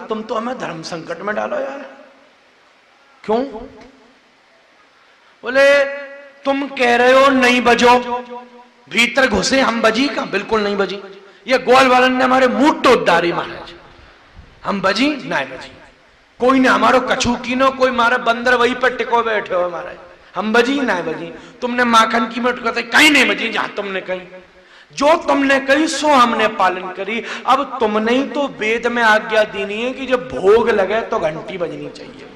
तुम तो हमें धर्म संकट में डालो यार। क्यों? बोले तुम कह रहे हो नहीं बजो, भीतर घुसे हम बजी का? बिल्कुल नहीं बजी। ये ग्वाल वालन ने हमारे मुंह टोट डारी महाराज, हम बजी नहीं बजी। कोई ने हमारो कछू कीनो, कोई मारा बंदर वहीं पर टिको बैठे हो महाराज, हम बजी नहीं बजी। तुमने माखन की मट कहते कहीं नहीं बजी, जहां तुमने कही, जो तुमने कही सो हमने पालन करी। अब तुमने ही तो वेद में आज्ञा देनी है कि जब भोग लगे तो घंटी बजनी चाहिए।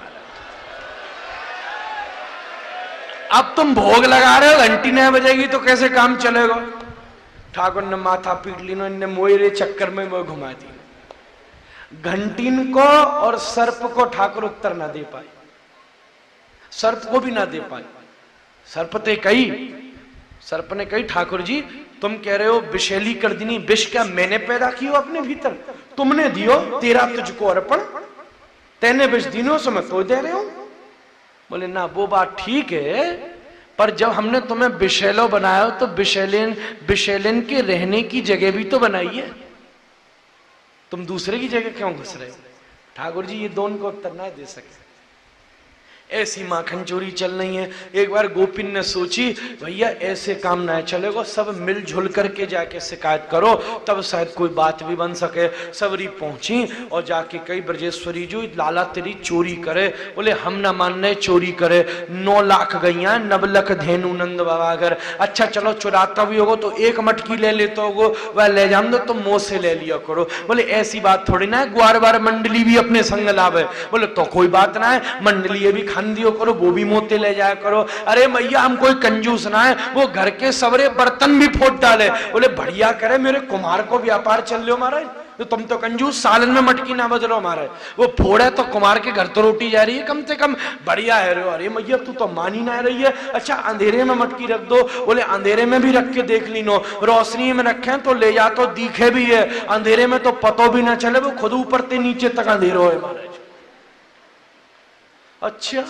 अब तुम भोग लगा रहे हो, घंटी नहीं बजेगी तो कैसे काम चलेगा? ठाकुर ने माथा पीट ली, इन्होंने मोरे चक्कर में मोह घुमा दी। घंटीन को और सर्प को ठाकुर उत्तर ना दे पाए, सर्प को भी ना दे पाए। सर्प ने कही ठाकुर जी तुम कह रहे हो विषैली कर दीनी, विष क्या मैंने पैदा किया अपने भीतर? तुमने दियो, तेरा तुझको अर्पण, तेने विष दीनो सो मैं तो दे रहे हो। बोले ना वो बात ठीक है, पर जब हमने तुम्हें विषैलो बनाया तो विषैलन के रहने की जगह भी तो बनाई है, तुम दूसरे की जगह क्यों घुस रहे हो? ठाकुर जी ये दोनों को उत्तर ना दे सके। ऐसी माखन चोरी चल रही है। एक बार गोपिन ने सोची भैया ऐसे काम ना चलेगा, सब मिलजुल करके जाके शिकायत करो तब शायद कोई बात भी बन सके। सबरी पहुंची और जाके कई ब्रजेश्वरी जो लाला तेरी चोरी करे। बोले हम ना मान रहे चोरी करे, 9 लाख गैया 9 लाख धेनु नंद बाबा अगर। अच्छा चलो चुराता भी होगा तो एक मटकी ले लेते होगो, वह ले जाम दो, तुम मुंह से ले लिया करो। बोले ऐसी बात थोड़ी ना है, ग्वार बार मंडली भी अपने संग लाभ है। बोले तो कोई बात ना है, मंडली भी खान दियो करो, वो भी मोते ले जाया करो। अरे मैया हम कोई कंजूस ना है, वो घर के सवरे बर्तन भी फोड़ डाले। बोले बढ़िया करे, मेरे कुमार को व्यापार चल लो महाराज, तो तुम तो कंजूस, सालन में मटकी ना बज रहे महाराज। वो फोड़े तो कुमार के घर तो रोटी जा रही है कम से कम, बढ़िया है। अरे मैया तू तो मान ही ना रही है। अच्छा अंधेरे में मटकी रख दो। बोले अंधेरे में भी रख के देख ली नो, रोशनी में रखे तो ले जा तो दिखे भी है, अंधेरे में तो पतो भी ना चले, वो खुद ऊपर से नीचे तक अंधेरो है महाराज। अच्छा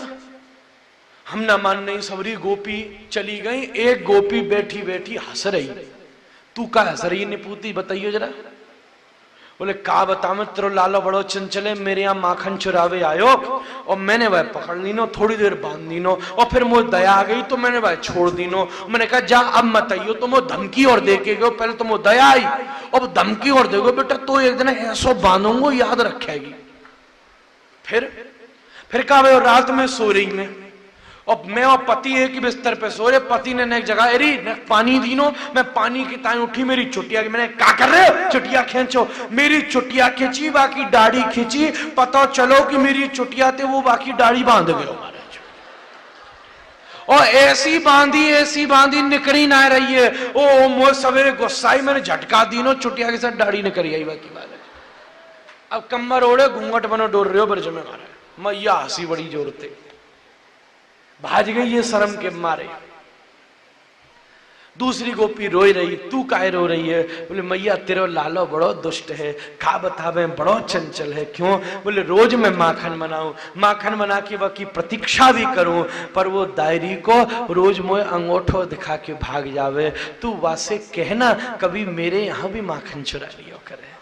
हम ना मान नहीं, सबरी गोपी चली गई। एक गोपी बैठी बैठी हंस रही। तू का हंस रही निपूती बताइयो जरा। बोले का बता मैं तेरो लालो बड़ो चंचले, मेरे यहाँ माखन चुरावे आयो और मैंने वह पकड़ ली नो, थोड़ी देर बांध दी नो और फिर मुझे दया आ गई तो मैंने वह छोड़ दी नो। मैंने कहा जा अब मत आइयो, तुम वो धमकी और दे के गयो, पहले तुम दया आई अब धमकी और देखो बेटा तो एक दिन ऐसो बांधूंगो याद रखेगी। फिर कहा रात में सो रही में और मैं और पति एक ही बिस्तर पे सो रहे। पति ने एक जगह एरी ने पानी दीनो, मैं पानी की ताई उठी, मेरी चुटिया की, मैंने क्या कर रहे हो? चुटिया खींचो। मेरी चुटिया खींची, बाकी दाढ़ी खींची, पता चलो कि मेरी चुटिया थे वो बाकी दाढ़ी बांध गए महाराज। और ऐसी बांधी निकली ना रही है। ओ मोर सवेरे गुस्साई, मैंने झटका दीनो, चुटिया के साथ दाढ़ी निकली आई बाकी बात है। अब कमर ओढ़े घूंघट बनो डोर रहे हो ब्रज में मारा। मैया हंसी बड़ी जोरते, भाज गई ये शर्म के मारे। दूसरी गोपी रोई रही। तू काहे रो रही है? बोले मैया तेरो लालो बड़ो दुष्ट है, खा बतावे बड़ो चंचल है। क्यों? बोले रोज मैं माखन बनाऊं, माखन बना के वह की प्रतीक्षा भी करूं, पर वो दायरी को रोज मोए अंगूठो दिखा के भाग जावे। तू वासे कहना कभी मेरे यहां भी माखन चुरा लियो करे।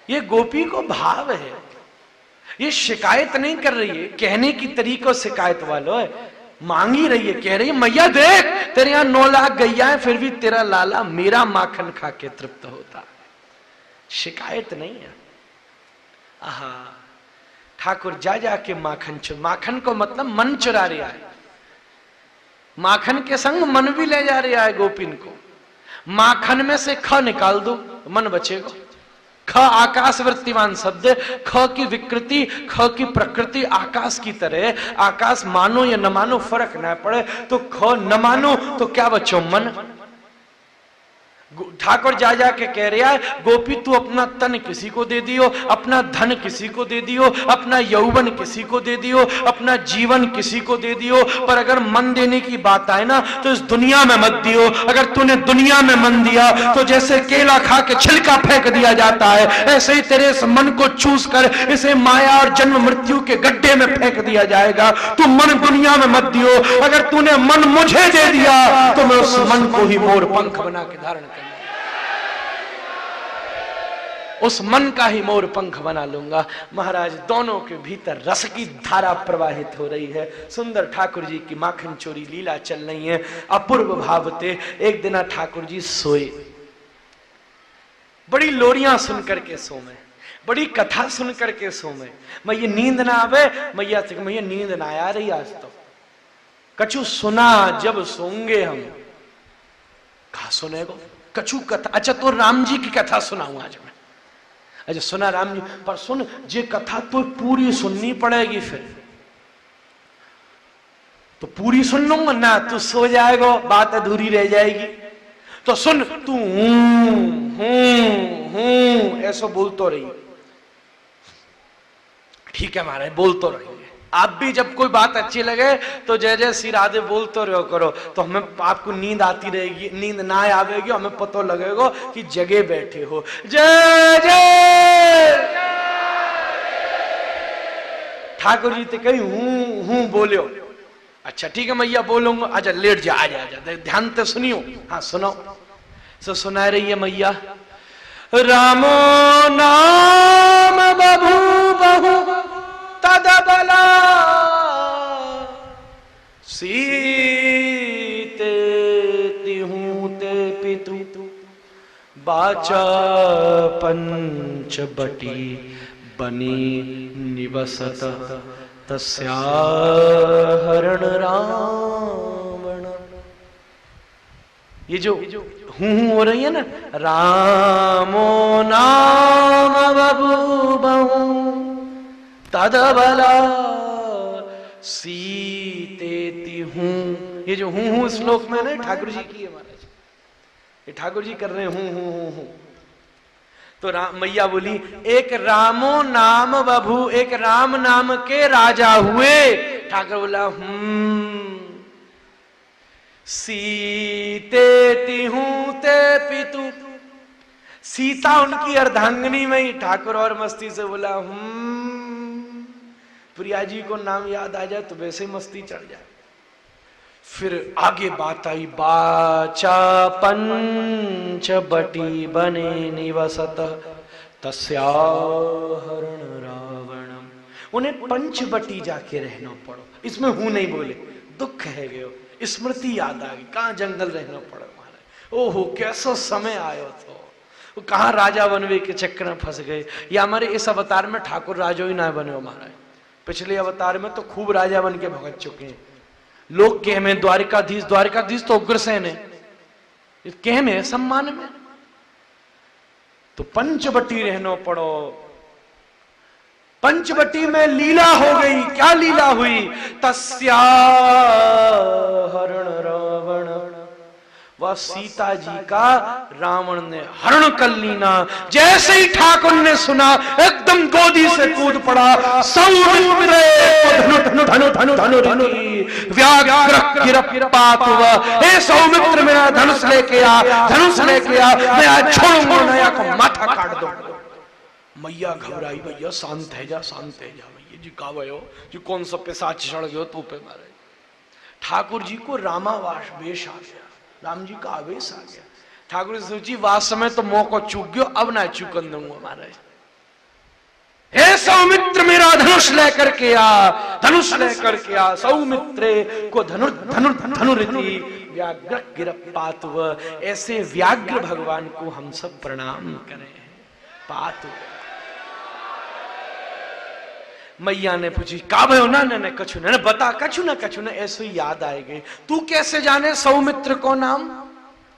ये गोपी को भाव है, ये शिकायत नहीं कर रही है, कहने की तरीका शिकायत वालों है, मांगी रही है, कह रही है मैया देख तेरे यहां 9 लाख गैया है फिर भी तेरा लाला मेरा माखन खा के तृप्त होता। शिकायत नहीं है। आहा ठाकुर जा जाके माखन को मतलब मन चुरा रहा है, माखन के संग मन भी ले जा रहा है गोपिन को। माखन में से ख निकाल दो मन बचेगा। ख आकाश वृत्तिवान शब्द, ख की विकृति, ख की प्रकृति आकाश की तरह। आकाश मानो या न मानो फर्क ना पड़े, तो ख न मानो तो क्या बचो मन। ठाकुर जा जाके कह रहा है गोपी तू अपना तन किसी को दे दियो, अपना धन किसी को दे दियो, अपना यौवन किसी को दे दियो, अपना जीवन किसी को दे दियो, पर अगर मन देने की बात आए ना तो इस दुनिया में मत दियो। अगर तूने दुनिया में मन दिया तो जैसे केला खा के छिलका फेंक दिया जाता है, ऐसे ही तेरे इस मन को चूस कर इसे माया और जन्म मृत्यु के गड्ढे में फेंक दिया जाएगा। तू मन दुनिया में मत दियो। अगर तूने मन मुझे दे दिया तो मैं उस मन को ही मोर पंख बना के धारण कर। उस मन का ही मोर पंख बना लूंगा। महाराज दोनों के भीतर रस की धारा प्रवाहित हो रही है। सुंदर ठाकुर जी की माखन चोरी लीला चल रही है, अपूर्व भावते। एक दिन ठाकुर जी सोए, बड़ी लोरियां सुन करके सोए, बड़ी कथा सुन करके सोए। मैया नींद ना आवे, मैया से मैया नींद ना आ रही आज तो, कछु सुना जब सोंगे हम। कहा सुनेगो? कछु कथा? अच्छा तो राम जी की कथा सुनाऊं आज मैं। अच्छा सुना राम जी, पर सुन जे कथा तो पूरी सुननी पड़ेगी, फिर तो पूरी सुन लूंगा ना, तू सो जाएगा, बात अधूरी रह जाएगी। तो सुन तू ऐसा बोल तो रही। ठीक है महाराज बोल तो रही। आप भी जब कोई बात अच्छी लगे तो जय जय श्री राधे बोल तो रहो करो, तो हमें आपको नींद आती रहेगी, नींद ना आवेगी, हमें पता लगेगा कि जगह बैठे हो। जय जय ठाकुर जी तो कही हूं बोलो। अच्छा ठीक है मैया बोलूंगा। अच्छा लेट जा, आजा आजा, ध्यान से सुनियो। हाँ सुनो। सो सुना रही है मैया। रामो नाम बभू बहु तद बला सीते तिहूं ते पितु बाचा पंच बटी बनी निवसत तस्या हरण रावण। ये जो हूं हो रही है ना, रामो नाम बभू बहु तद बला सीतेति हूं। ये जो हूं श्लोक में ना ठाकुर जी की है महाराज, ये ठाकुर जी कर रहे हैं हूं। तो मैया बोली एक रामो नाम बभू, एक राम नाम के राजा हुए। ठाकुर बोला सीतेति हूं ते पितु। सीता उनकी अर्धांगिनी में ही। ठाकुर और मस्ती से बोला प्रिया जी को नाम याद आ जाए तो वैसे मस्ती चढ़ जाए। फिर आगे बात आई, बाचा पंच बटी बने निवसत तस्या हरण रावणम। उन्हें पंच बटी जाके रहना पड़ो। इसमें हूं नहीं बोले, दुख है गयो, स्मृति याद आ गई, कहां जंगल रहना पड़ो महाराज। ओहो कैसा समय आयो तो, कहां राजा बनवे के चक्कर में फंस गए। या हमारे इस अवतार में ठाकुर राजा ही ना बने हो महाराज, पिछले अवतार में तो खूब राजा बन के भगत चुके हैं। लोग कह में द्वारिकाधीश, द्वारिकाधीश तो उग्रसेन है, कह में सम्मान में। तो पंचवटी रहना पड़ो। पंचवटी में लीला हो गई। क्या लीला हुई? तस्या हरण रावण, वह सीता जी का रावण ने हरण कर लीना। जैसे ही ठाकुर ने सुना एकदम गोदी से कूद पड़ा। सौमित्र सौमित्र मेरा धनुष लेके आ, धनुष लेके आ, मैं आज छोड़ूंगा नया को माथा काट दूंगा। मैया घबराई, भैया शांत है जा, शांत है जा भैया जी। का भयो जी कौन सा पिशाच चढ़ गयो तू पे मारे। ठाकुर जी को रामावास वेश आ गया, राम जी का आवेश आ गया। ठाकुर जी सोची वास में तो मौका चूक गयो, अब ना चूकन दूंगा महाराज। हे सौमित्र मेरा धनुष लेकर के आ, धनुष लेकर के आ। सौमित्रे को धनुरिति व्याघ्र गिरपातु। ऐसे व्याघ्र भगवान को हम सब प्रणाम करें। पातु। मैया ने पूछी का भयो ना ने कछु न बता, कछु न ऐसे ही याद आएगी। तू कैसे जाने सौमित्र को नाम?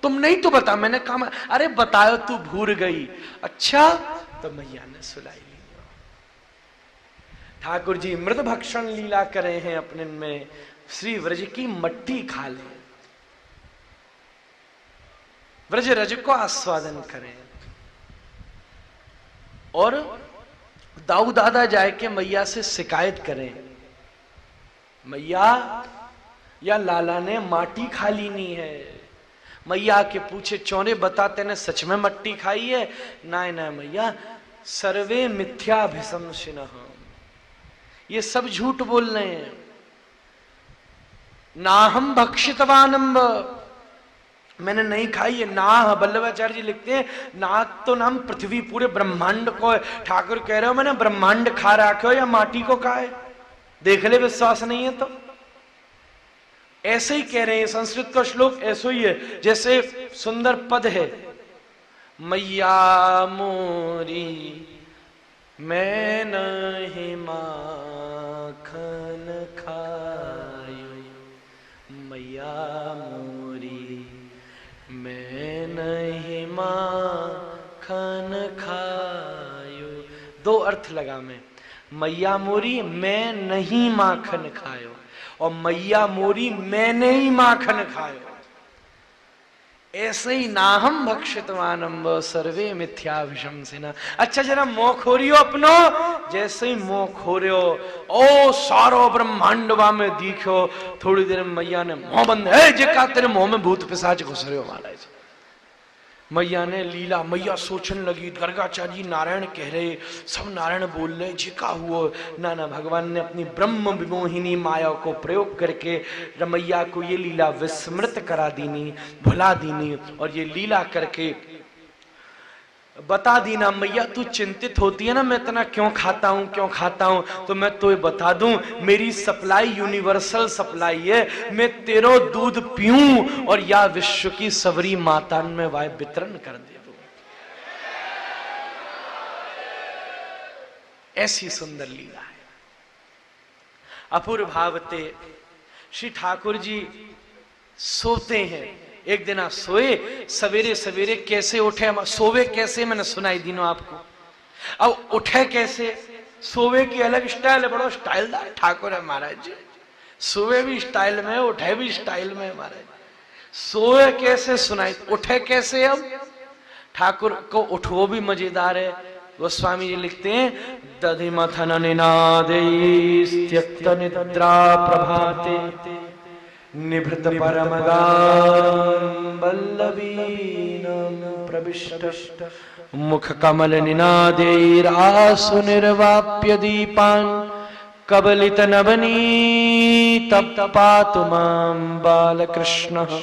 तुम नहीं तो बता। मैंने कहा अरे बताओ तू भूल गई। अच्छा तो मैया ने सुलाई ली। ठाकुर जी मृद भक्षण लीला करे हैं अपने में। श्री व्रज की मट्टी खा ले, व्रज रज को आस्वादन करें। और दाऊ दादा जाए के मैया से शिकायत करें, मैया या लाला ने माटी खा लीनी है। मैया के पूछे चौरे बताते ने सच में मट्टी खाई है? ना ना मैया, सर्वे मिथ्याभिशंसिनः, ये सब झूठ बोल रहे हैं। ना हम भक्षितवानम्ब, मैंने नहीं खाई है। नाह, वल्लभाचार्य जी लिखते हैं, नाक तो नाम पृथ्वी पूरे ब्रह्मांड को है। ठाकुर कह रहे हो मैंने ब्रह्मांड खा रखे हो या माटी को खाए, देख ले, विश्वास नहीं है तो। ऐसे ही कह रहे हैं, संस्कृत का श्लोक ऐसा ही है। जैसे सुंदर पद है, मैया मोरी मैं नहीं माखन खायो, मैया मोरी मैं नहीं माखन खायो। दो अर्थ लगा मैं, मैया मोरी मैं नहीं माखन खायो और मैया मोरी मैंने ही माखन खायो। ऐसे ही नाहम भक्षितवानम व सर्वे मिथ्याभिशंसिना। अच्छा जरा मोह खोरियो अपनो, जैसे ही मोह खोरियो ओ सारो ब्रह्मांड में दिखो, थोड़ी देर में मैया ने मोह बंद है जेका तेरे मुंह में भूत पिशाच घुस रहे हो महाराज। मैया ने लीला, मैया सोचने लगी, गर्गाचार्य नारायण कह रहे, सब नारायण बोल रहे, जिका हुआ नाना भगवान ने अपनी ब्रह्म विमोहिनी माया को प्रयोग करके रमैया को ये लीला विस्मृत करा दीनी, भुला दीनी, और ये लीला करके बता दी ना, मैया तू चिंतित होती है ना मैं इतना क्यों खाता हूं, तो मैं तो बता दूं, मेरी सप्लाई यूनिवर्सल सप्लाई है। मैं तेरो दूध पीऊं और या विश्व की सवरी माता में वाय वितरण कर दे दूं। ऐसी सुंदर लीला है। अपूर्व भावते श्री ठाकुर जी सोते हैं। एक दिन आप सोए, सवेरे सवेरे कैसे उठे, सोवे कैसे मैंने सुनाई दिनों आपको। अब उठे कैसे, सोवे की अलग स्टाइल है, बड़ो स्टाइलदार ठाकुर है महाराज जी। सोवे भी स्टाइल में, उठे भी स्टाइल में महाराज। सोए कैसे सुनाई, उठे कैसे। अब ठाकुर को उठवो भी मजेदार है। गोस्वामी जी लिखते हैं, दधि मथन निनादे त्यक्त निद्रा प्रभाते निभृत परमगान वल्लवीनां प्रविष्ट मुख कमल निनादैरासु निर्वाप्य दीपान् कबलित नवनीत पातु मां बालकृष्णः।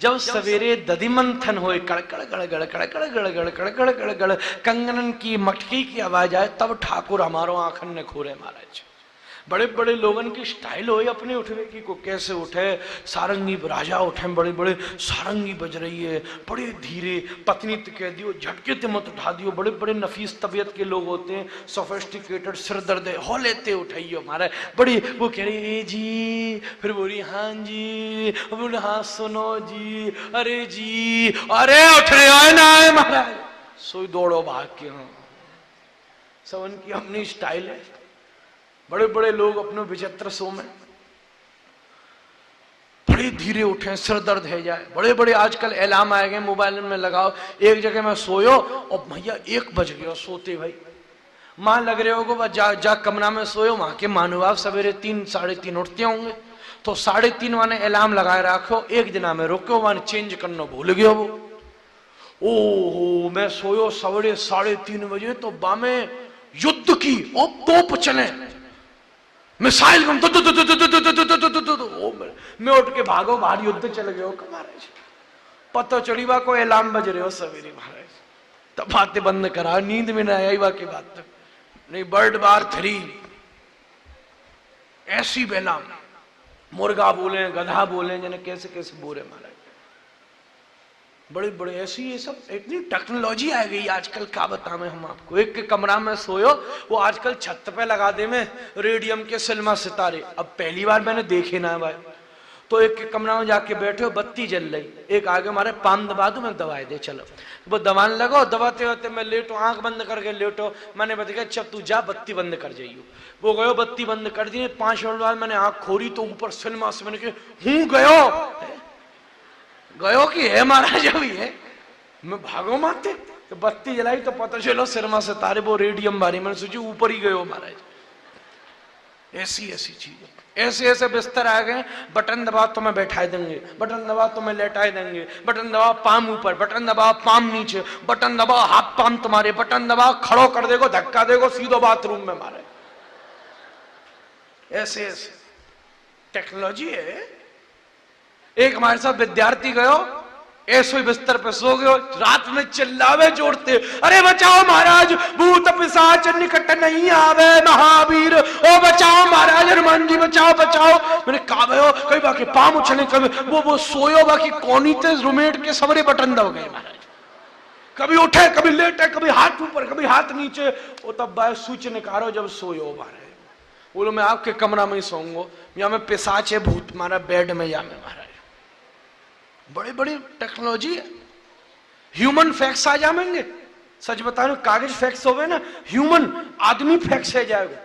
जब सवेरे दधि मंथन होए, कड़कड़ गड़गड़ कड़कड़ गड़गड़ कड़कड़ गड़गड़ कंगनन की मटकी की आवाज आए, तब ठाकुर हमारो आंखन ने खोरे महाराज। बड़े बड़े लोगन की स्टाइल हो अपने उठने की, को कैसे उठे, सारंगी राजा उठे, बड़े बड़े सारंगी बज रही है, बड़े धीरे, पत्नी तो कह दियो झटके ते मत उठा दियो। बड़े बड़े नफीस तबीयत के लोग होते हैं, सोफिस्टिकेटेड, सिर दर्द है, हो लेते उठाइयो हमारा बड़ी, वो कह रही ए जी, फिर बोली हाँ जी, बोले हाँ सुनो जी, अरे जी, अरे उठ रहे हो ना महाराज, सोई दौड़ो भाग के। हाँ सब उनकी अपनी स्टाइल है। बड़े बड़े लोग अपने विचित्र सो में बड़े धीरे उठे, सिर दर्द है जाए। बड़े बड़े आजकल अलार्म आए गए, मोबाइल में लगाओ, एक जगह में सोयो और भैया 1 बज गया सोते भाई, मां लग रहे होगा जा कमरा में सोयो, वहां के महानुभाव सवेरे 3 साढ़े 3 उठते होंगे, तो 3:30 वाने अलार्म लगाए रखो, एक दिन में रोको वाने चेंज करना भूल गयो वो। ओहो मैं सोयो सवेरे 3:30 बजे, तो बामे युद्ध की और तोप चले, मिसाइल मैं उठ के भागो, बाहर युद्ध चल गए हो महाराज। पता चली बा को अलार्म बज रहे हो सवेरे महाराज, तब बातें बंद करा, नींद में ना आई बा की बात नहीं। बर्ड बार 3 ऐसी बेला मुर्गा बोले, गधा बोले, जने कैसे कैसे बोले महाराज। बड़े बड़े ऐसी ये सब इतनी टेक्नोलॉजी आ गई आजकल, क्या बताएं हम आपको। एक के कमरा में सोयो, वो आजकल छत पे लगा दे में रेडियम के सिनेमा सितारे। अब पहली बार मैंने देखे ना भाई, तो एक के कमरा में जाके बैठे हो, बत्ती जल रही, एक आगे हमारे पान दबा दो, मैं दवाई दे चलो, वो दबाने लगो, दबाते होते मैं लेटो, आंख बंद करके लेटो। मैंने बताया जब तू जा बत्ती बंद कर जाइयो। वो गयो, बत्ती बंद कर दी। 5 मिनट बाद मैंने आंख खोरी तो ऊपर सिनेमा से मैंने कहा हूं गयो कि है महाराज अभी है, मैं भागो मारते, तो बत्ती जलाई तो पता चलो सिनेमा से तारे वो रेडियम बारी, मैंने सोची ऊपर ही गयो महाराज। ऐसी ऐसी चीज, ऐसे ऐसे बिस्तर आ गए, बटन दबाओ तो मैं बैठाए देंगे, बटन दबाओ तो मैं लेटाए देंगे, बटन दबाओ पाम ऊपर, बटन दबाओ पाम नीचे, बटन दबाओ हाथ पाम तुम्हारे, बटन दबाओ खड़ो कर देगो, धक्का देगो सीधो बाथरूम में मारे। ऐसे ऐसे टेक्नोलॉजी है। एक हमारे साथ विद्यार्थी गयो, ऐसो ही बिस्तर पे सो गयो, रात में चिल्लावे जोड़ते, अरे बचाओ महाराज, भूत पिशाच निकट नहीं आवे, महावीर ओ बचाओ महाराज, हनुमान जी बचाओ बचाओ। मैंने कहा भयो कई बाकी पाम उछले, कभी वो सोयो बाकी कोनी ते रुमेट के सबरे बटन दब गए महाराज, कभी उठे कभी लेटे, कभी हाथ ऊपर कभी हाथ नीचे। वो तब बाय सूच निकालो जब सोयो महाराज, बोलो मैं आपके कमरा में ही सोऊंगा, या मैं पिशाच है भूत मारा बेड में या मैं महाराज। बड़ी बड़ी टेक्नोलॉजी है, ह्यूमन फैक्ट्स आ जाएंगे, सच बता रहा हूं, कागज फैक्ट्स हो गए ना, ह्यूमन आदमी फैक्ट्स है जाएगा।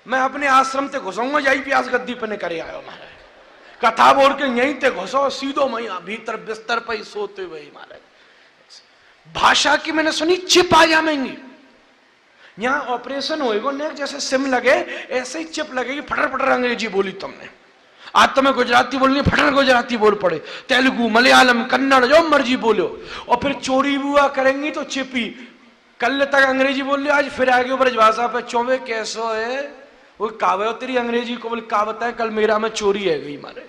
मैं अपने आश्रम से घुसूंगा, यही प्यास गद्दी पे करे आयो महाराज, कथा बोल के यहीं ते घुसो सीधो मैं भीतर बिस्तर पर ही सोते हुए महाराज। भाषा की मैंने सुनी चिप आ जाएंगी, यहाँ ऑपरेशन होएगा नेक जैसे सिम लगे ऐसे ही चिप लगेगी, फटर फटर अंग्रेजी बोली तुमने, आज तुम्हें गुजराती बोलनी फटर गुजराती बोल पड़े, तेलुगु मलयालम कन्नड़ जो मर्जी बोलो, और फिर चोरी बुआ करेंगी तो चिपी, कल तक अंग्रेजी बोल लियो, आज फिर आगे ब्रज भाषा पे चौबे कैसो है, वो कावे तेरी अंग्रेजी को बोले का बताए, कल मेरा में चोरी है गई मारे,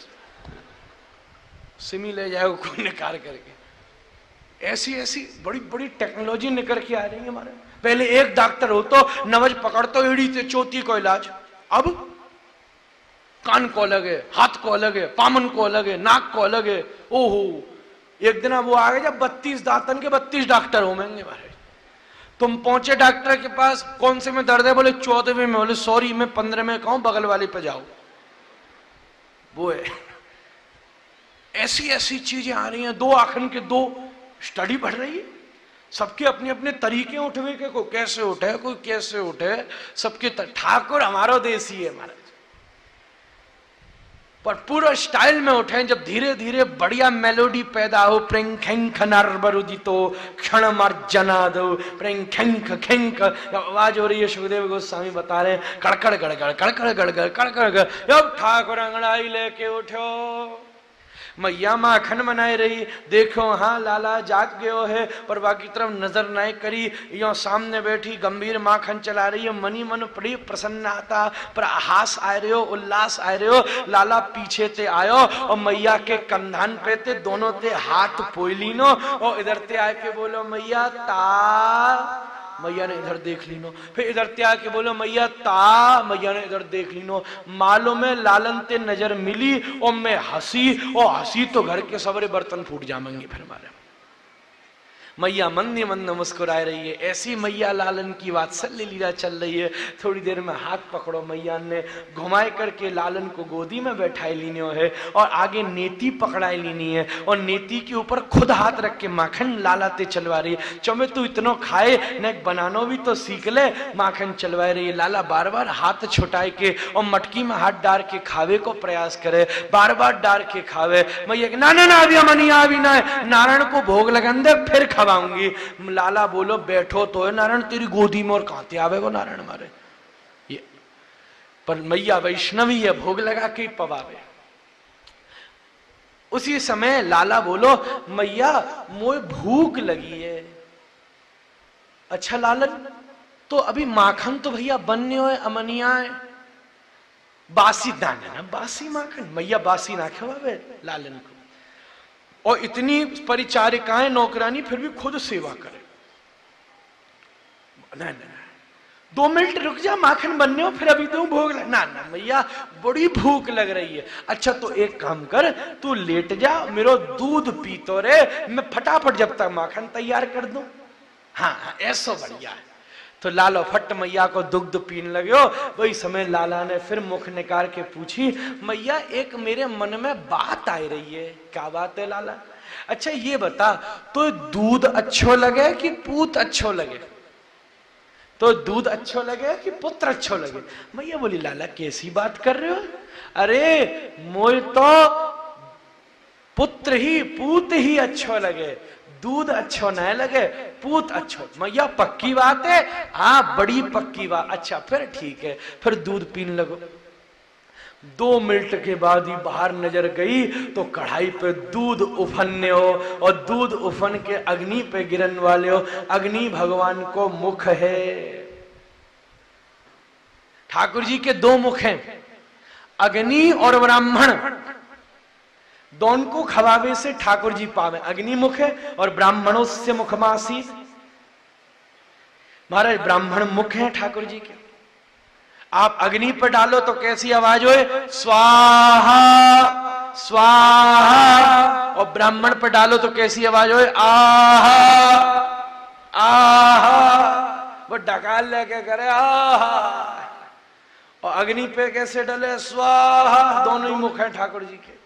सिमी ले जाएगा कोई निकाल करके। ऐसी ऐसी बड़ी बड़ी टेक्नोलॉजी निकल के आ रही है हमारे। पहले एक डॉक्टर हो तो नवज पकड़तो एड़ी से चोटी को इलाज, अब कान को अलग है, हाथ को अलग है, पामन को अलग है, नाक को अलग है। ओहो, एक दिन वो आ गए जब 32 दांतन के 32 डॉक्टर होंगे मारे। तुम पहुंचे डॉक्टर के पास, कौन से में दर्द है, बोले 14वें में, बोले सॉरी मैं 15 में कहूं, बगल वाले पे जाओ। वो है, ऐसी ऐसी चीजें आ रही हैं, 2 आखन के 2 स्टडी बढ़ रही है, सबके अपने अपने तरीके उठवे के, कोई कैसे उठे कोई कैसे उठे, सबके ठाकुर हमारो देसी है महाराज, पर पूरा स्टाइल में उठे। जब धीरे धीरे बढ़िया मेलोडी पैदा हो, प्रेंग खेंख नरबरुदितो क्षण मर्जना दो, प्रेंग खेंख खेंख आवाज हो रही है, सुखदेव गोस्वामी बता रहे हैं, कड़कड़ गड़गड़ कड़कड़ गड़गड़ कड़कड़ गड़, जब ठाकुर अंगड़ाई लेके उठो, मैया माखन बनाए रही, देखो हाँ लाला जाग गयो है, पर बाकी तरफ नजर नहीं करी, यो सामने बैठी गंभीर माखन चला रही है, मनी मन बड़ी प्रसन्नता पर हास आ रहे हो, उल्लास आ रहे हो। लाला पीछे ते आयो और मैया के कंधान पे ते दोनों ते हाथ पोइलीनो, और इधर ते आके बोलो मैया ता, मैया ने इधर देख लीनो, फिर इधर त्याग के बोलो मैया ता, मैया ने इधर देख लीनो। मालूम है लालन ते नजर मिली और मैं हंसी, और हंसी तो घर के सबरे बर्तन फूट जाएंगे फिर हमारे। मैया मंदी मंद मुस्कुरा रही है, ऐसी मैया लालन की वात्सल्य लीला चल रही है। थोड़ी देर में हाथ पकड़ो, मैया ने घुमाए करके लालन को गोदी में बैठाई लीनो है, और आगे नेती पकड़ाई लीनी है, और नेती के ऊपर खुद हाथ रख के माखन लालाते चलवा रही है। चौमे तू इतनो खाए न बनानो भी तो सीख ले, माखन चलवा रही है। लाला बार बार हाथ छुटाए के और मटकी में हाथ डाल के खावे को प्रयास करे, बार बार डाल के खावे। मैया ना ना ना अभी अमनिया अभी ना, नारायण को भोग लगन दे फिर खवाऊंगी। लाला बोलो बैठो तो है नारायण तेरी गोदी में, और कहते आवे वो नारायण मारे ये, पर मैया वैष्णवी है, भोग लगा के पवावे। उसी समय लाला बोलो मैया मोए भूख लगी है। अच्छा लालन, तो अभी माखन तो भैया बनने हो अमनिया है, बासी दाना ना बासी माखन, मैया बासी ना खवावे लालन को, और इतनी परिचारिकाएं नौकरानी फिर भी खुद सेवा करे। ना ना 2 मिनट रुक जा, माखन बनने हो फिर अभी तो भोग लग, ना ना मैया बड़ी भूख लग रही है। अच्छा तो एक काम कर, तू लेट जा, मेरा दूध पी तो रे, मैं फटाफट जब तक माखन तैयार कर दूं। हाँ हाँ ऐसा बढ़िया है। तो लालो फट मैया को दुग्ध पीने लगे हो। वही समय लाला ने फिर मुख निकाल के पूछी, मैया एक मेरे मन में बात आ रही है। क्या बात है लाला? अच्छा ये बता, तो दूध अच्छो लगे कि पूत अच्छो लगे? तो दूध अच्छो लगे कि पुत्र अच्छो लगे? मैया बोली लाला कैसी बात कर रहे हो? अरे मोय तो पुत्र ही पूत ही अच्छो लगे, दूध अच्छो न लगे, पूत अच्छो। मैया पक्की बात है? हाँ बड़ी पक्की बात। अच्छा फिर ठीक है, फिर दूध पीने लगो। 2 मिनट के बाद ही बाहर नजर गई तो कढ़ाई पे दूध उफनने हो, और दूध उफन के अग्नि पे गिरन वाले हो। अग्नि भगवान को मुख है। ठाकुर जी के 2 मुख हैं, अग्नि और ब्राह्मण। दोन को खवावे से ठाकुर जी पावे। अग्निमुख है और ब्राह्मणों से मुखमासी। महाराज ब्राह्मण मुख है ठाकुर जी के, आप अग्नि पर डालो तो कैसी आवाज होए, स्वाहा स्वाहा, और ब्राह्मण पर डालो तो कैसी आवाज होए, आहा आहा। वो डकाल लेके करे आहा, और अग्नि पे कैसे डले, स्वाहा। दोनों ही मुख है ठाकुर जी के।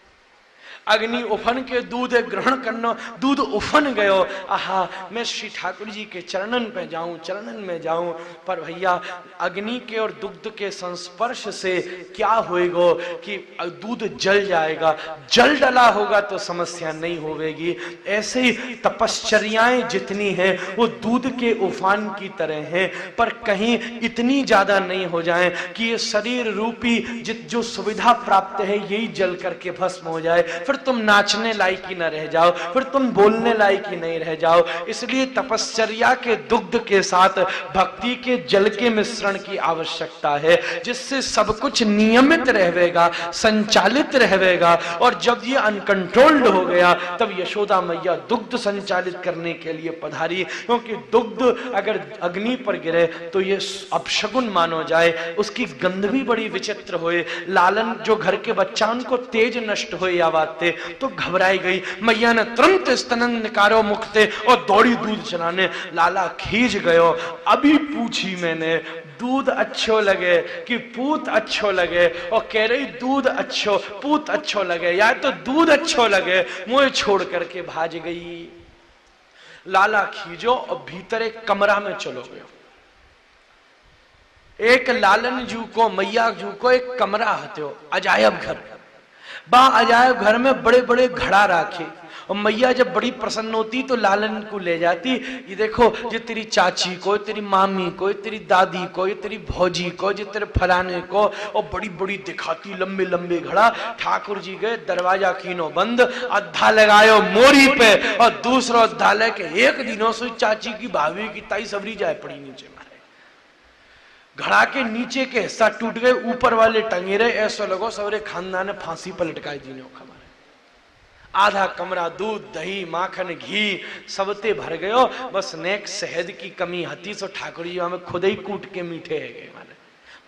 अग्नि उफन के दूध ग्रहण करना, दूध उफन गयो, आहा मैं श्री ठाकुर जी के चरणन पे जाऊं, चरणन में जाऊं। पर भैया अग्नि के और दुग्ध के संस्पर्श से क्या होएगा कि दूध जल जाएगा, जल डला होगा तो समस्या नहीं होगी। ऐसे ही तपश्चर्याएं जितनी हैं वो दूध के उफान की तरह हैं, पर कहीं इतनी ज्यादा नहीं हो जाए कि ये शरीर रूपी जो सुविधा प्राप्त है यही जल करके भस्म हो जाए, फिर तुम नाचने लायक ही न रह जाओ, फिर तुम बोलने लायक ही नहीं रह जाओ। इसलिए तपश्चर्या के दुग्ध के साथ भक्ति के जल के मिश्रण की आवश्यकता है, जिससे सब कुछ नियमित रहेगा, संचालित रहेगा। और जब ये अनकंट्रोल्ड हो गया तब यशोदा मैया दुग्ध संचालित करने के लिए पधारी, क्योंकि दुग्ध अगर अग्नि पर गिरे तो ये अपशगुन मानो जाए, उसकी गंध भी बड़ी विचित्र होए। लालन जो घर के बच्चा उनको तेज नष्ट हो या बात तो घबराई गई मैया ने तुरंत स्तनन निकारो मुख से और दौड़ी दूध चलाने। लाला खींच गयो, अभी पूछी मैंने दूध अच्छो लगे कि पूत अच्छो लगे, और कह रही दूध अच्छो पूत अच्छो लगे, या तो दूध अच्छो लगे, मुझे छोड़ करके भाज गई। लाला खींचो और भीतर एक कमरा में चलो गयो। एक लालन जू को मैया जू को एक कमरा हत्यो, अजायब घर। बा अजायब घर में बड़े बड़े घड़ा राखे, और मैया जब बड़ी प्रसन्न होती तो लालन को ले जाती, ये देखो ये तेरी चाची को, तेरी मामी को, तेरी दादी को, ये तेरी भौजी को, ये तेरे फलाने को, और बड़ी बड़ी दिखाती लंबे लंबे घड़ा। ठाकुर जी गए, दरवाजा कीनो बंद, अद्धा लगायो मोरी पे, और दूसरा अद्धा लेके एक दिनों से चाची की भाभी की ताई सबरी जाए पड़ी नीचे। घड़ा के नीचे के हिस्सा टूट गए, ऊपर वाले टंगे रहे, ऐसा लगो सवरे खानदान ने फांसी पर लटकाई दी ने। आधा कमरा दूध दही माखन घी सबते भर गयो, बस नेक शहद की कमी हती, सो ठाकुर जी हमें खुद ही कूट के मीठे है गए। माने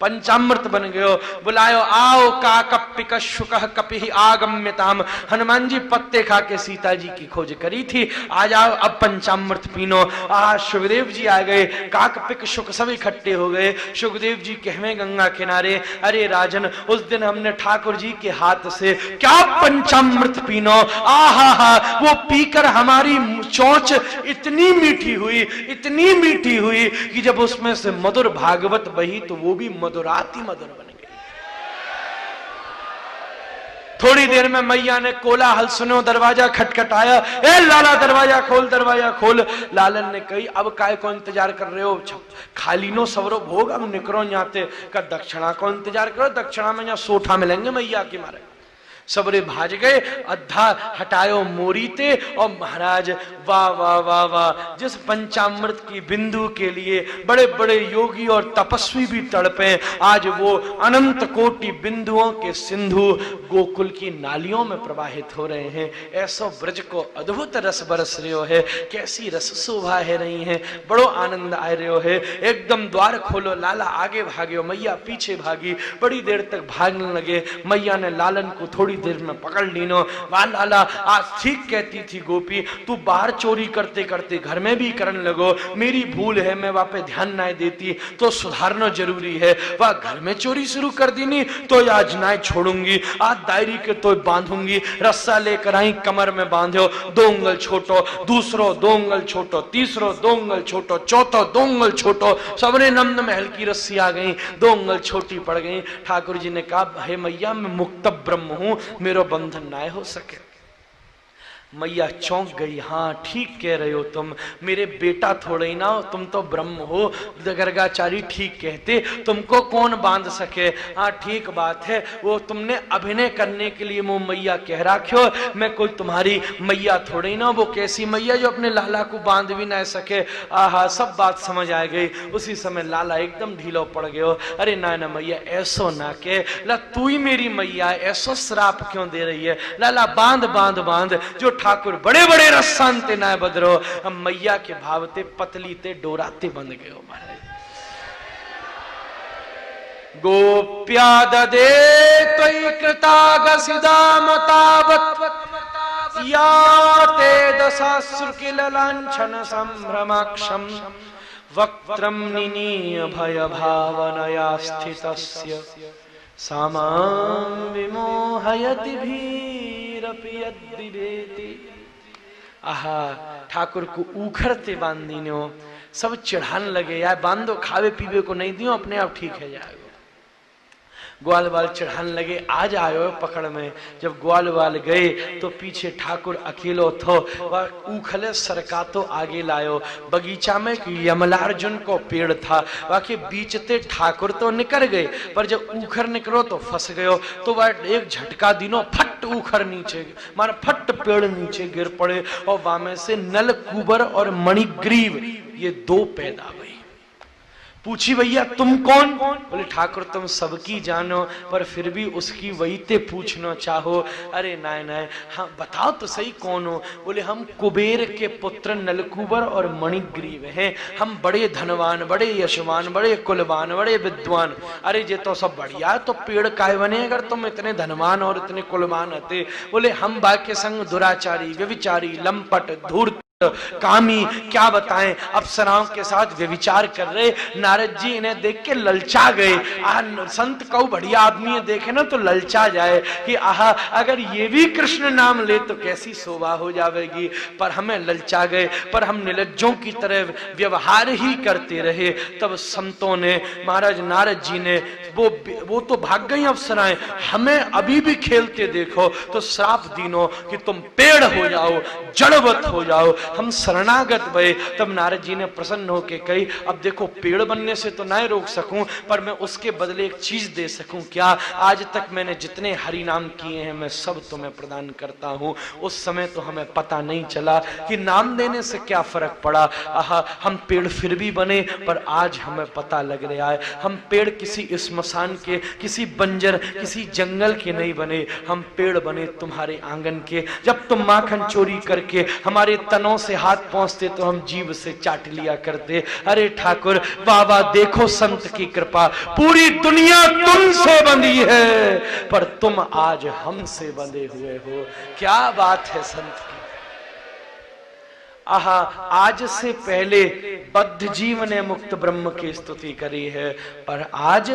पंचामृत बन गयो। बुलायो आओ का कपिक शुक कपि आगम्यताम। हनुमान जी पत्ते खा के सीता जी की खोज करी थी, आ जाओ अब पंचामृत पीनो। सुखदेव जी आ गए, काकपिक शुक सब इकट्ठे हो गए। सुखदेव जी कहवे गंगा किनारे, अरे राजन उस दिन हमने ठाकुर जी के हाथ से क्या पंचामृत पीनो, आहा हा वो पीकर हमारी चोंच इतनी मीठी हुई, इतनी मीठी हुई कि जब उसमें से मधुर भागवत बही तो वो भी मधुराति मधुर बन गई। थोड़ी देर में मैया ने कोलाहल सुनो, दरवाजा खटखटाया, ए लाला दरवाजा खोल, दरवाजा खोल। लालन ने कही अब काय को इंतजार कर रहे हो, खाली नो सवरो भोग, अब निकरो जाते का दक्षिणा को इंतजार करो, दक्षिणा में यहाँ सोठा मिलेंगे मैया के मारे। सबरे भाज गए, अद्धा हटायो मोरी ते, और महाराज वाह वाह वाह वाह, जिस पंचामृत की बिंदु के लिए बड़े बड़े योगी और तपस्वी भी तड़पे, आज वो अनंत कोटि बिंदुओं के सिंधु गोकुल की नालियों में प्रवाहित हो रहे हैं। ऐसो ब्रज को अद्भुत रस बरस रहे हो है, कैसी रस शोभा है रही है, बड़ो आनंद आ रहे है। एकदम द्वार खोलो, लाला आगे भागे, मैया पीछे भागी, बड़ी देर तक भागने लगे। मैया ने लालन को थोड़ी देर में पकड़ लीनो। वाह लाला आज ठीक कहती थी गोपी, तू बाहर चोरी करते करते घर में भी करने लगो, मेरी भूल है, मैं वहां पे ध्यान ना देती तो सुधारना जरूरी है। वह घर में चोरी शुरू कर दी नहीं तो आज ना छोड़ूंगी, आज दायरी के तो बांधूंगी। रस्सा लेकर आई, कमर में बांधो, 2 उंगल छोटो, दूसरो 2 उंगल छोटो, तीसरो 2 उंगल छोटो, चौथो 2 उंगल छोटो, सबरे नम में हल्की रस्सी आ गई, 2 उंगल छोटी पड़ गई। ठाकुर जी ने कहा हे मैया मैं मुक्त ब्रह्म हूं, मेरो बंधन ना हो सके। मैया चौंक गई, हाँ ठीक कह रहे हो तुम, मेरे बेटा थोड़े ही ना हो, तुम तो ब्रह्म हो। गर्गाचारी ठीक कहते, तुमको कौन बांध सके। हाँ ठीक बात है, वो तुमने अभिनय करने के लिए मुंह मैया कह रखो, मैं कोई तुम्हारी मैया थोड़े ही ना। वो कैसी मैया जो अपने लाला को बांध भी ना सके। आहा, सब बात समझ आ गई। उसी समय लाला एकदम ढीलो पड़ गयो। अरे ना ना मैया ऐसो ना के, ला तू ही मेरी मैया, ऐसो श्राप क्यों दे रही है। लाला बांध बांध बांध, जो ठाकुर बड़े बड़े रस्सांते ना बदरो, हम मैया के भावते पतली ते डोराते बंद गए महाराज। गोप्या ददे त्वयि कृतागसिदामतावत् या ते दशाश्रु किल लांछन संभ्रमाक्षम वक्त्रम निनीय भय भावनया स्थितस्य सामां विमोहयति भीरपि यद्विवेति। आहा, ठाकुर को उखड़ते बांधिनो, सब चढ़ाने लगे, यार बांधो, खावे पीवे को नहीं दियो, अपने आप ठीक है जाएगा। ग्वाल बाल चढ़ाने लगे, आज आयो पकड़ में। जब ग्वाल बाल गए तो पीछे ठाकुर अकेलो थो, वह उखले सरका तो आगे लायो। बगीचा में यमलार्जुन को पेड़ था, वह के बीचते ठाकुर तो निकल गए, पर जब उखर निकलो तो फंस गयो। तो वह एक झटका दिनो, फट उखर नीचे मार, फट पेड़ नीचे गिर पड़े, और वहां में से नल कुबर और मणिग्रीव ये दो पैदा हुए। पूछी भैया तुम कौन? बोले ठाकुर तुम सबकी जानो, पर फिर भी उसकी वही ते पूछना चाहो। अरे नाय नाय, हाँ बताओ तो सही कौन हो। बोले हम कुबेर के पुत्र नलकुबर और मणिग्रीव हैं, हम बड़े धनवान, बड़े यशवान, बड़े कुलवान, बड़े विद्वान। अरे ये तो सब बढ़िया, तो पेड़ काय बने अगर तुम इतने धनवान और इतने कुलवान होते। बोले हम बाके संग दुराचारी, व्यभिचारी, लंपट, धूर्त, कामी, क्या बताएं, अप्सराओं के साथ व्यभिचार कर रहे। नारद जी इन्हें देख के ललचा गए। संत को बढ़िया आदमी देखे ना तो ललचा जाए कि आहा, अगर ये भी कृष्ण नाम ले तो कैसी शोभा हो जाएगी। पर हमें ललचा गए, पर हम निर्लज्जों की तरह व्यवहार ही करते रहे। तब संतों ने, महाराज नारद जी ने, वो तो भाग गई अप्सराएं, हमें अभी भी खेलते देखो तो श्राप दीनो कि तुम पेड़ हो जाओ, जड़वत हो जाओ, हम शरणागत भये। तब नारद जी ने प्रसन्न होकर कही, अब देखो पेड़ बनने से तो नहीं रोक सकूं, पर मैं उसके बदले एक चीज दे सकूं। क्या? आज तक मैंने जितने हरि नाम किए हैं मैं सब तुम्हें प्रदान करता हूं। उस समय तो हमें पता नहीं चला कि नाम देने से क्या फर्क पड़ा। आहा, हम पेड़ फिर भी बने, पर आज हमें पता लग रहा है हम पेड़ किसी स्मशान के, किसी बंजर, किसी जंगल के नहीं बने, हम पेड़ बने तुम्हारे आंगन के। जब तुम माखन चोरी करके हमारे तनों से हाथ पहुंचते तो हम जीभ से चाट लिया करते। अरे ठाकुर बाबा देखो संत की कृपा, पूरी दुनिया तुमसे बंधी है, पर तुम आज हमसे बंधे हुए हो। क्या बात है संत की। आहा, आज से पहले बद्ध जीव ने मुक्त ब्रह्म की स्तुति करी है, पर आज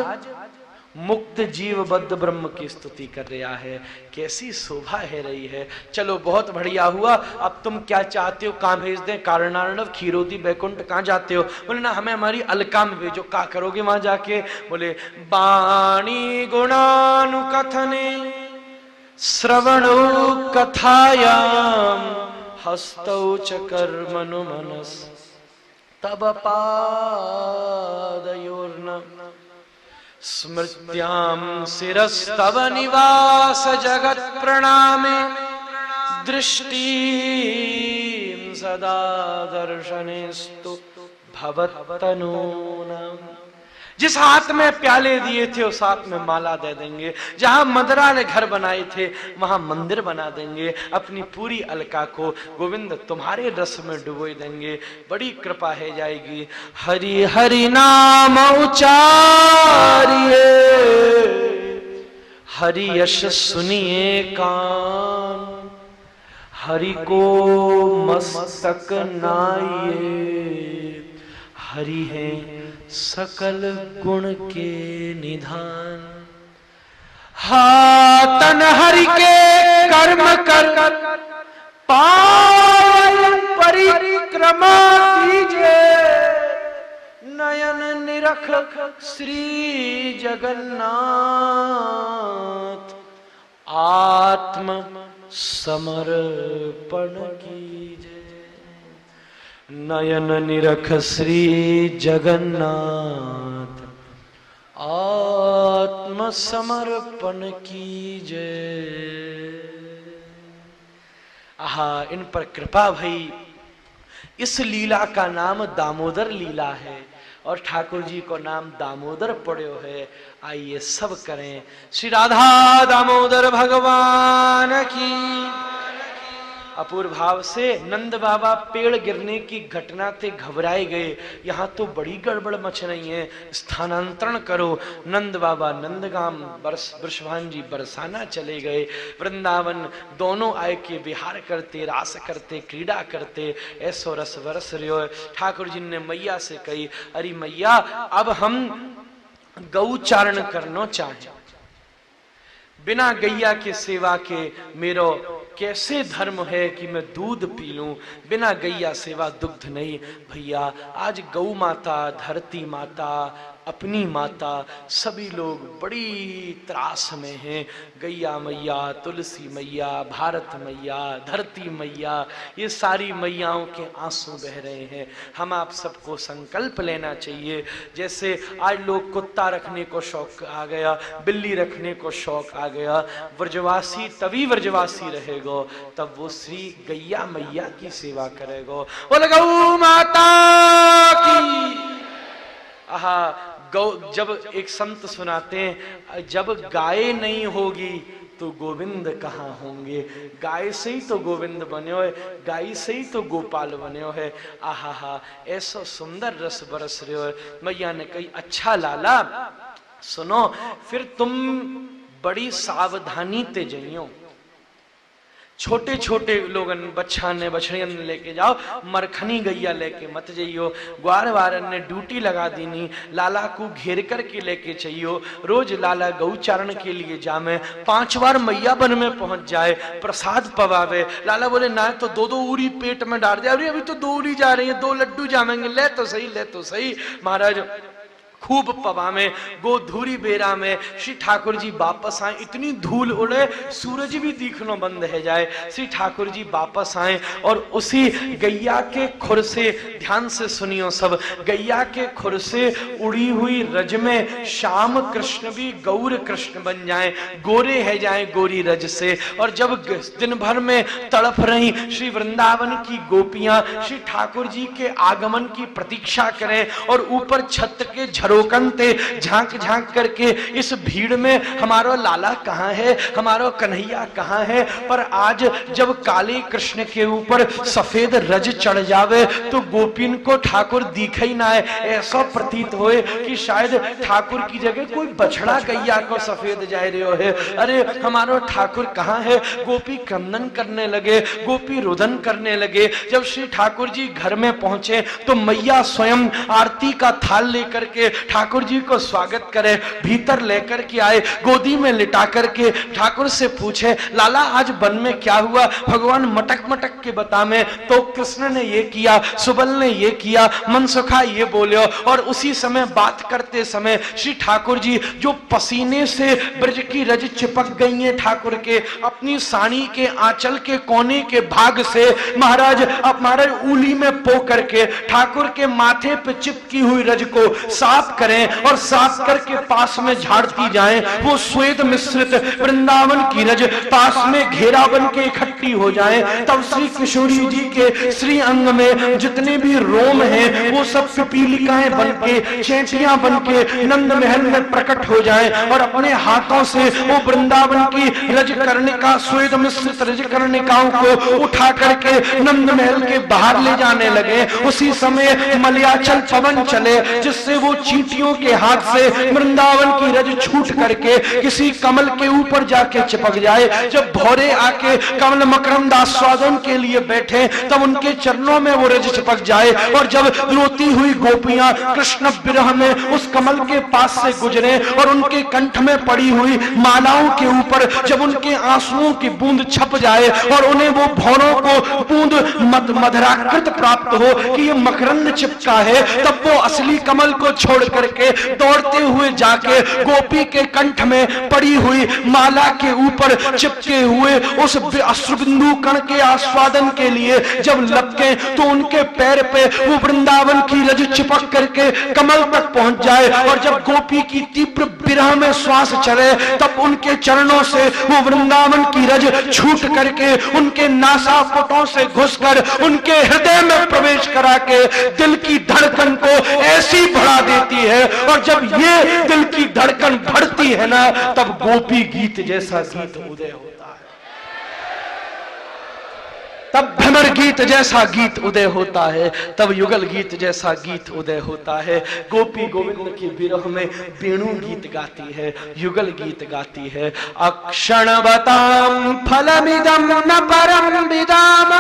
मुक्त जीव बद्ध ब्रह्म की स्तुति कर रहा है। कैसी शोभा है रही है। चलो बहुत बढ़िया हुआ। अब तुम क्या चाहते हो, कहां भेज दें? कारणार्णव, खीरोदी, बैकुंठ, कहां जाते हो? बोले ना हमें हमारी अलका में भेजो। क्या करोगे वहां जाके? बोले बाणी गुणानुकथने श्रवणो कथायाम हस्तौ च कर्मणु मनस तब पादयोर्न स्मृत्यां शिरस्तव निवास जगत प्रणामे दृष्टि सदा दर्शनेस्तु भवत्तनूनाम। जिस हाथ में प्याले दिए थे उस हाथ में माला दे देंगे, जहां मदरा ने घर बनाए थे वहां मंदिर बना देंगे। अपनी पूरी अलका को गोविंद तुम्हारे रस में डुबो देंगे। बड़ी कृपा है जाएगी। हरि हरि नाम उचारिए, हरि यश सुनिए कान, हरि को मस्तक नाइए, हरि है सकल गुण के निधान। हा तन हरि के कर्म कर पावन परिक्रमा कीजिए, नयन निरख श्री जगन्नाथ। आत्म समर्पण कीजे। नयन निरख श्री जगन्नाथ आत्म समर्पण कीजे। आहा, इन पर कृपा भई। इस लीला का नाम दामोदर लीला है और ठाकुर जी को नाम दामोदर पड़ो है। आइए सब करें श्री राधा दामोदर भगवान की। अपूर्व भाव से नंद बाबा पेड़ गिरने की घटना से घबराए गए। यहाँ तो बड़ी गड़बड़ मच रही है, स्थानांतरण करो। नंद बाबा नंदगाम, वृषभान जी बरसाना चले गए। वृंदावन दोनों आए के विहार करते, रास करते, क्रीड़ा करते, ऐसो रस बरस रहे। ठाकुर जी ने मैया से कही, अरे मैया अब हम गौचारण करना चाहे, बिना गैया के सेवा के मेरो कैसे धर्म है कि मैं दूध पी लूं, बिना गैया सेवा दुग्ध नहीं। भैया आज गौ माता, धरती माता, अपनी माता, सभी लोग बड़ी त्रास में हैं। गैया मैया, तुलसी मैया, भारत मैया, धरती मैया, ये सारी मैयाओं के आंसू बह रहे हैं। हम आप सबको संकल्प लेना चाहिए। जैसे आज लोग कुत्ता रखने को शौक आ गया, बिल्ली रखने को शौक आ गया, व्रजवासी तभी व्रजवासी रहेगा तब वो श्री गैया मैया की सेवा करेगा। बोल गौ माता की। आहा, गौ, जब एक संत सुनाते हैं, जब गाय नहीं होगी तो गोविंद कहाँ होंगे। गाय से ही तो गोविंद बने हो, गाय से ही तो गोपाल बने हो है। आहा हा, ऐसा सुंदर रस बरस रहे हो। मैया ने कही, अच्छा लाला सुनो, फिर तुम बड़ी सावधानी ते जइयो। छोटे छोटे लोगन बच्चा ने बछड़ियन लेके जाओ, मरखनी गैया लेके मत जाइयो। ग्वार वारन ने ड्यूटी लगा दीनी, लाला को घेर करके लेके चाहिए। रोज लाला गौचारण के लिए जामे, 5 बार मैया बन में पहुंच जाए, प्रसाद पवावे। लाला बोले ना तो 2-2 उरी पेट में डाल दे। अरे अभी तो 2 उरी जा रही है, 2 लड्डू जामेंगे, ले तो सही, ले तो सही। महाराज खूब पवा में, गोधूरी बेरा में श्री ठाकुर जी वापस आए। इतनी धूल उड़े, सूरज भी दिखना बंद है जाए। श्री ठाकुर जी वापस आए और उसी गैया के खुर से, ध्यान से सुनियो सब, गैया के खुर से उड़ी हुई रज में श्याम कृष्ण भी गौर कृष्ण बन जाए, गोरे है जाए गोरी रज से। और जब दिन भर में तड़प रही श्री वृंदावन की गोपियां श्री ठाकुर जी के आगमन की प्रतीक्षा करें और ऊपर छत के रोकनते झांक झांक करके इस भीड़ में हमारा लाला कहाँ है, हमारा कन्हैया कहाँ है। पर आज जब काले कृष्ण के ऊपर सफेद रज चढ़ जावे तो गोपिन को ठाकुर दिखे ही ना है। ऐसा प्रतीत होए कि शायद ठाकुर की जगह कोई बछड़ा गैया को सफेद जा रहे है। अरे हमारा ठाकुर कहाँ है। गोपी क्रंदन करने लगे, गोपी रुदन करने लगे। जब श्री ठाकुर जी घर में पहुंचे तो मैया स्वयं आरती का थाल लेकर के ठाकुर जी को स्वागत करे, भीतर लेकर के आए, गोदी में लिटा करके ठाकुर से पूछे, लाला आज वन में क्या हुआ। भगवान मटक मटक के बता में तो कृष्ण ने ये किया, सुबल ने ये किया, मनसुखा ये बोले। और उसी समय बात करते समय श्री ठाकुर जी जो पसीने से ब्रज की रज चिपक गई है ठाकुर के, अपनी साड़ी के आंचल के कोने के भाग से महाराज हमारे उंगली में पो करके ठाकुर के माथे पे चिपकी हुई रज को साफ करें और साफ करके पास में झाड़ती जाएं। वो श्वेत मिश्रित वृंदावन की रज पास में घेरा बन के इकट्ठी हो जाए। तब श्री किशोरी जी के श्री अंग में जितने भी रोम हैं वो सब पिपीलिकाएं बन के, चेंटियां बन के नंद महल में प्रकट हो जाए और अपने हाथों से वो वृंदावन की रज कर्णिका, श्वेत मिश्रित रज कर्णिकाओं को उठा करके नंद महल के बाहर ले जाने लगे। उसी समय मलयाचल पवन चले जिससे वो चींटियों के हाथ से वृंदावन की रज छूट करके किसी कमल के ऊपर जाके चिपक जाए। जब भौरे आके कमल मकरंद आस्वादन के लिए बैठे तब उनके चरणों में वो रज चिपक जाए। और जब रोती हुई गोपियां कृष्ण विरह में उस कमल के पास से गुजरे और उनके कंठ में पड़ी हुई मालाओं के ऊपर जब उनके आंसुओं की बूंद छप जाए और उन्हें वो भौरों को बूंद मधुराकृत प्राप्त हो कि ये मकरंद चिपका है, तब वो असली कमल को छोड़ करके दौड़ते हुए जाके गोपी के कंठ में पड़ी हुई माला के ऊपर चिपके हुए उस अश्रुबिंदु कण के आस्वादन के लिए जब लपके तो उनके पैर पे वो वृंदावन की रज चिपक करके कमल तक पहुंच जाए, और जब गोपी की तीव्र विरह में श्वास चले तब उनके चरणों से वो वृंदावन की रज छूट करके उनके नासापुटों से घुसकर उनके हृदय में प्रवेश करा के दिल की धड़कन को ऐसी बढ़ा देती है। और जब ये दिल की धड़कन बढ़ती है ना, तब गोपी गीत जैसा गीत उदय होता है, तब भ्रमर गीत जैसा गीत उदय होता है, तब युगल गीत जैसा गीत उदय होता है। गोपी गोविंद के विरह में वेणु गीत गाती है, युगल गीत गाती है। अक्षणवतां फलमिदं न परम विदाम,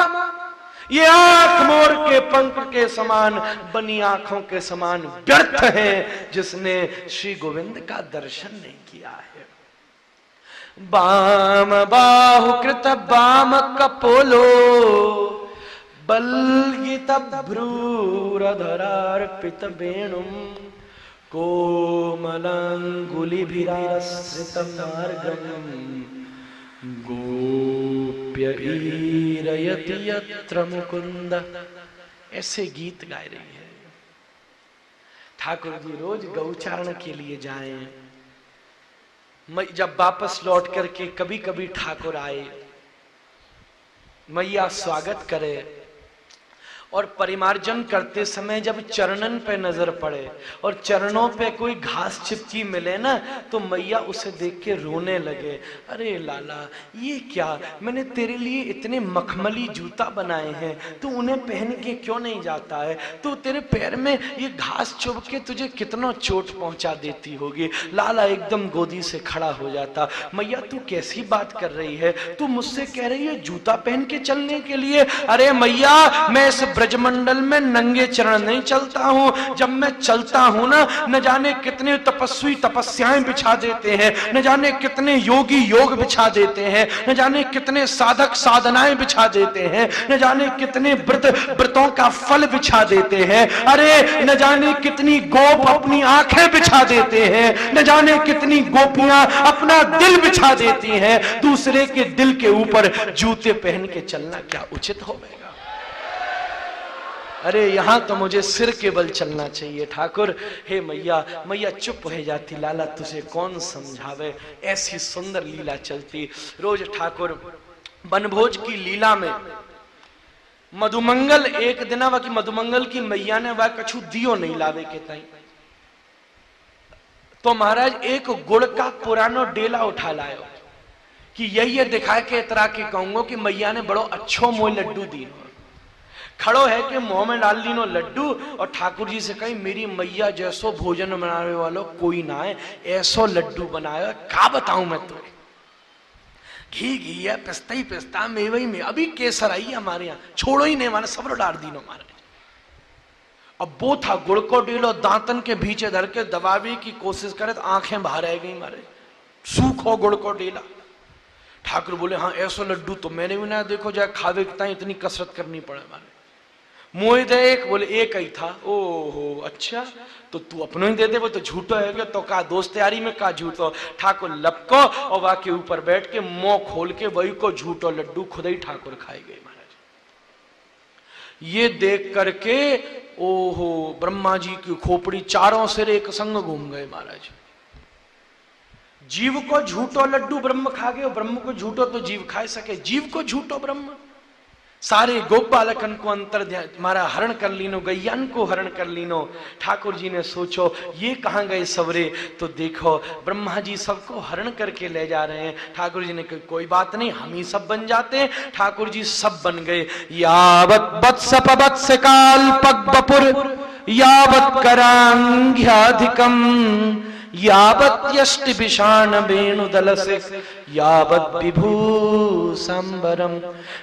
ये आंख मोर के पंख के समान, बनी आंखों के समान व्यर्थ है जिसने श्री गोविंद का दर्शन नहीं किया है। बाम बाहु कृत बाम कपोलो, बल्गित भ्रूरधरार्पित वेणुम, कोमलांगुलिभिराश्रित मार्गम, गोप्यैरयति यत्र मुकुंद। ऐसे गीत गाए रही है। ठाकुर जी रोज गौचारण के लिए जाएं, जब वापस लौट करके कभी कभी ठाकुर आए, मैया स्वागत करे, और परिमार्जन करते समय जब चरणन पे नजर पड़े और चरणों पे कोई घास चिपकी मिले ना, तो मैया उसे देख के रोने लगे। अरे लाला, ये क्या, मैंने तेरे लिए इतने मखमली जूता बनाए हैं, तू उन्हें पहन के क्यों नहीं जाता है? तो तेरे पैर में ये घास चुभ के तुझे कितना चोट पहुंचा देती होगी। लाला एकदम गोदी से खड़ा हो जाता। मैया तू कैसी बात कर रही है? तू मुझसे कह रही है जूता पहन के चलने के लिए? अरे मैया, मैं इस ब्रजमंडल में नंगे चरण नहीं चलता हूं। जब मैं चलता हूं ना, न जाने कितने तपस्वी तपस्याएं बिछा देते हैं, न जाने कितने योगी योग बिछा देते हैं, न जाने कितने साधक साधनाएं बिछा देते हैं, न जाने कितने व्रतों का फल बिछा देते हैं। अरे न जाने कितनी गोप अपनी आंखें बिछा देते हैं, न जाने कितनी गोपियां अपना दिल बिछा देती हैं। दूसरे के दिल के ऊपर जूते पहन के चलना क्या उचित होगा? अरे यहाँ तो मुझे सिर के बल चलना चाहिए। ठाकुर, हे मैया, मैया चुप हो जाती। लाला तुझे कौन समझावे, ऐसी सुंदर लीला चलती। रोज ठाकुर बनभोज की लीला में मधुमंगल एक दिन की मधुमंगल की मैया ने वह कछु दियो नहीं लावे के ताई, तो महाराज एक गुड़ का पुरानो डेला उठा लायो कि यही दिखा के इतरा के कहूंगो कि मैया ने बड़ो अच्छो मोय लड्डू दी। खड़ो है कि मुंह में डाल लीनो लड्डू, और ठाकुर जी से कही मेरी मैया जैसो भोजन बनाने वालों कोई ना है, ऐसो लड्डू बनाया। क्या बताऊं मैं तुम्हें, घी घी है, पिस्ता ही पिस्ता, मेवई में अभी केसर आई हमारे यहाँ, छोड़ो ही नहीं माने, सब डाल दीनो हमारे। अब वो था गुड़ को डेलो, दांतन के भीचे धर के दबावे की कोशिश करे तो आंखें बाहर रह गई मारे, सूखो गुड़ को डेला। ठाकुर बोले हाँ ऐसो लड्डू तो मैंने भी ना देखो, जाए खावे कितना इतनी कसरत करनी पड़े मारे। मोह दे एक, बोले एक ही था। ओहो अच्छा, तो तू अपनों ही दे दे, वो तो झूठो है क्या? तो का दोस्त यारी में का झूठो। ठाकुर लपको और वहां के ऊपर बैठ के मुंह खोल के वही को झूठो लड्डू खुद ही ठाकुर खाए गए महाराज। ये देख करके ओहो, ब्रह्मा जी की खोपड़ी चारों सिर एक संग घूम गए महाराज। जीव को झूठो लड्डू ब्रह्म खा गए, ब्रह्म को झूठो तो जीव खा सके, जीव को झूठो ब्रह्म। सारे गोपालकन को अंतर मारा हरण कर लीनो, गैयान को हरण कर लीनो। ठाकुर जी ने सोचो ये कहाँ गए सवरे, तो देखो ब्रह्मा जी सबको हरण करके ले जा रहे हैं। ठाकुर जी ने कहा कोई बात नहीं, हम ही सब बन जाते हैं। ठाकुर जी सब बन गए। यावत वत्स पवत्स काल पग्बपुर, यावत करांघ्याधिकम, यावत यष्टि विषाण वेणुदलसे, यावत विभूषंबरम,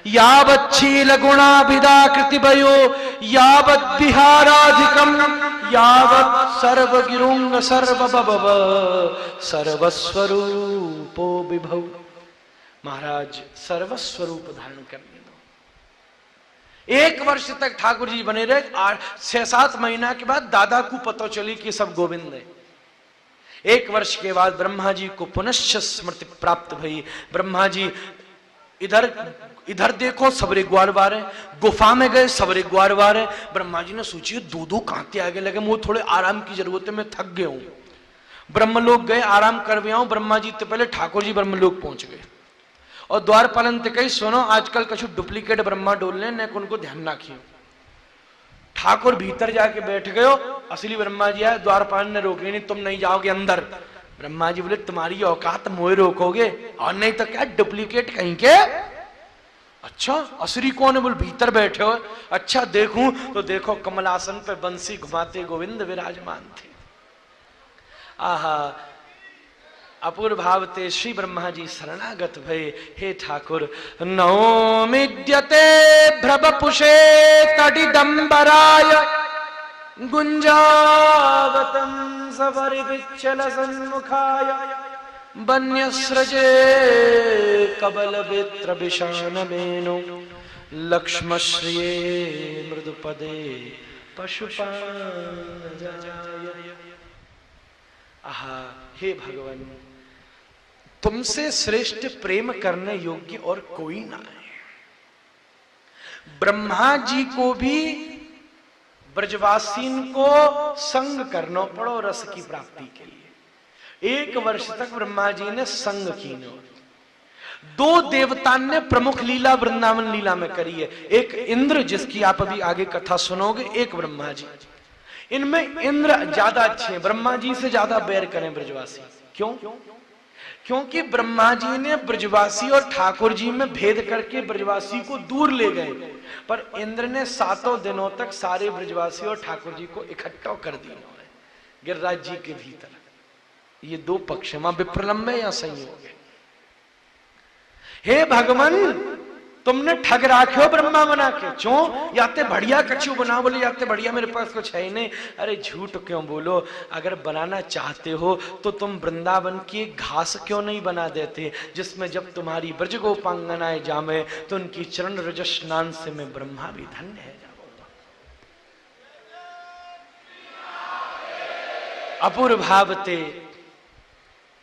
यावत शील गुणाभिदाकृति भयो, यावत विहाराधिकम, यावत सर्वगिरुंग सर्वबभव सर्वस्वरूपो विभव। महाराज सर्वस्वरूप धारण करने दो। 1 वर्ष तक ठाकुर जी बने रहे। 6-7 महीना के बाद दादा को पता चली कि सब गोविंद है। 1 वर्ष के बाद ब्रह्मा जी को पुनश्च स्मृति प्राप्त भई। ब्रह्मा जी इधर देखो सबरे ग्वारवार है, गुफा में गए सबरे ग्वारवार है। ब्रह्मा जी ने सोची दो कांटे आगे लगे, मुझे थोड़े आराम की जरूरत है, मैं थक गया हूं। ब्रह्मलोक गए, आराम कर भी आऊं। ब्रह्मा जी तो पहले ठाकुर जी ब्रह्मलोक पहुंच गए और द्वारपालन ते कही सुनो आजकल कछु डुप्लीकेट ब्रह्मा डोलने ने उनको ध्यान रखियो। ठाकुर भीतर जाके बैठ गयो, असली ब्रह्मा जी आए, द्वारपाल ने रोक नहीं, तुम नहीं जाओगे अंदर। ब्रह्मा जी बोले तुम्हारी औकात मोए रोकोगे, और नहीं तो क्या डुप्लीकेट कहीं के। अच्छा असली कौन है? बोल भीतर बैठे हो। अच्छा देखूं तो देखो कमलासन पे बंसी घुमाते गोविंद विराजमान थे। आहा अपूर्व भावते श्री ब्रह्मा जी शरणागत भये। हे ठाकुर नौमिद्यते भ्रवपुषे तडिदंबराय गुंजावतं सपरिविच्छल सन्मुखाय वन्यस्रजे कबलवित्र विषानमेनो लक्ष्मश्रिये मृदुपदे पशुपानजाय। आहा हे भगवान तुमसे श्रेष्ठ प्रेम करने योग्य और कोई ना है। ब्रह्मा जी को भी ब्रजवासीन को संग करना पड़ो रस की प्राप्ति के लिए। 1 वर्ष तक ब्रह्मा जी ने संग की। 2 देवता ने प्रमुख लीला वृंदावन लीला में करी है। एक इंद्र जिसकी आप अभी आगे कथा सुनोगे, एक ब्रह्मा जी। इनमें इंद्र ज्यादा अच्छे हैं, ब्रह्मा जी से ज्यादा बैर करें ब्रजवासी। क्यों? क्योंकि ब्रह्मा जी ने ब्रजवासी और ठाकुर जी में भेद करके ब्रजवासी को दूर ले गए, पर इंद्र ने 7 दिनों तक सारे ब्रजवासी और ठाकुर जी को इकट्ठा कर दिया गिरिराज जी के भीतर। ये 2 पक्ष है, विप्रलंब है या संयोग है। हे भगवान तुमने ठग राख्यो ब्रह्मा बना के। क्यों? याते बढ़िया कछु बना। बोले याते बढ़िया मेरे पास कुछ है ही नहीं। अरे झूठ क्यों बोलो? अगर बनाना चाहते हो तो तुम वृंदावन की घास क्यों नहीं बना देते, जिसमें जब तुम्हारी ब्रज गोपांगनाएं जामे तो उनकी चरण रज स्नान से मैं ब्रह्मा भी धन्य है जाऊंगा। अपूर्व भावते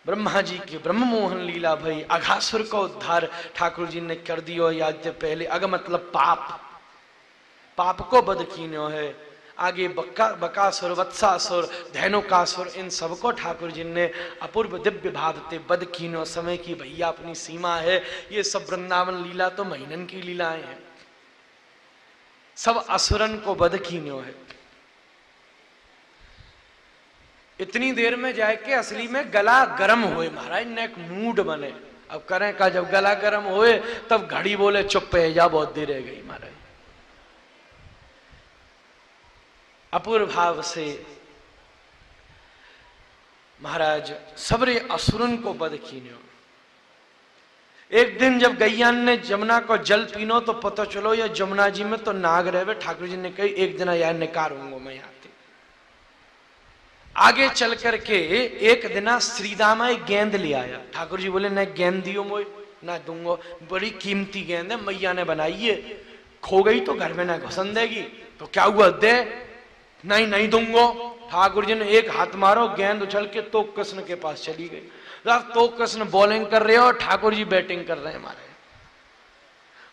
ब्रह्मा जी की ब्रह्म मोहन लीला भई। अघासुर का उद्धार ठाकुर जी ने कर दियो। याद पहले अग मतलब पाप को बद कीन्यो है। आगे बकासुर, वत्सासुर, धैनुकासुर, इन सबको ठाकुर जी ने अपूर्व दिव्य भावते बद कीन्यो। समय की भैया अपनी सीमा है। ये सब वृंदावन लीला तो महीनन की लीलाएं हैं। सब असुरन को बद कीन्यो है। इतनी देर में जाके असली में गला गर्म हुए महाराज ने एक मूड बने। अब करें का जब गला गर्म हुए तब घड़ी बोले चुप है जा, बहुत देर रह गई महाराज। अपूर्व भाव से महाराज सबरे असुरन को बद कीन्यो। एक दिन जब गैयान ने जमुना को जल पीनो तो पता चलो या जमुना जी में तो नाग रहे। ठाकुर जी ने कही एक दिन यार निकारूंगा मैं यहाँ। आगे चल करके एक दिना श्रीदामा एक गेंद ले आया। ठाकुर जी बोले न गेंद दियो मोए, ना दूंगो, बड़ी कीमती गेंद है, मैया ने बनाई है, खो गई तो घर में ना घुसन देगी। तो क्या हुआ? दे। नहीं दूंगो। ठाकुर जी ने एक हाथ मारो, गेंद उछल के तो कृष्ण के पास चली गई। तो कृष्ण बॉलिंग कर रहे हो और ठाकुर जी बैटिंग कर रहे हैं हमारे।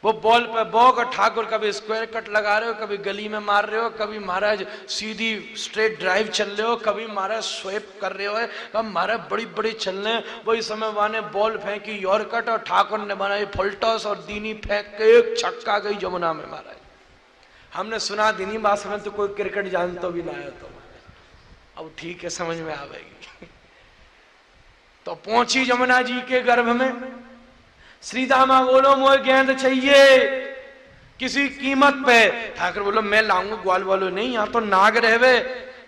वो बॉल पे बॉक और ठाकुर कभी स्क्वायर कट लगा रहे हो, कभी गली में मार रहे हो, कभी महाराज सीधी स्ट्रेट ड्राइव चल रहे हो, कभी महाराज स्वेप कर रहे हो, कभी महाराज बड़ी चल रहे हैं। वही समय वाने बॉल फेंकी यॉर्कट और ठाकुर ने बनाई फुल टॉस और दीनी फेंक के एक छक्का गई जमुना में महाराज। हमने सुना दीनी बास में तो कोई क्रिकेट जानता भी ना है। तो अब ठीक है समझ में आवेगी। तो पहुंची जमुना जी के गर्भ में। श्रीदामा बोलो मोए गेंद चाहिए किसी कीमत पे। ठाकुर बोलो मैं लाऊंगा, ग्वाल वालो नहीं, यहाँ तो नाग रहवे।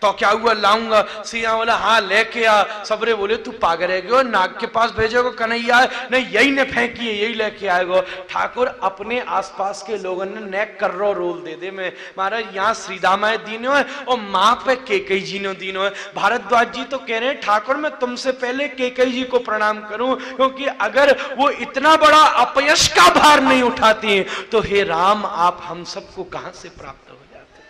तो क्या हुआ, लाऊंगा। सिया बोला हाँ लेके आ। सबरे बोले तू पागल है गयो, नाग के पास भेजोगे कन्हैया नहीं, यही ने फेंकी है, यही लेके आएगो। ठाकुर अपने आसपास के लोगों ने नेक कर्रो रोल दे दे में महाराज यहाँ श्री दामाए दीनो है और माँ पे केकई जी ने दीनो है। भारद्वाज जी तो कह रहे हैं ठाकुर मैं तुमसे पहले केकई जी को प्रणाम करूं, क्योंकि अगर वो इतना बड़ा अपयश का भार नहीं उठाती तो हे राम आप हम सबको कहां से प्राप्त हो जाते।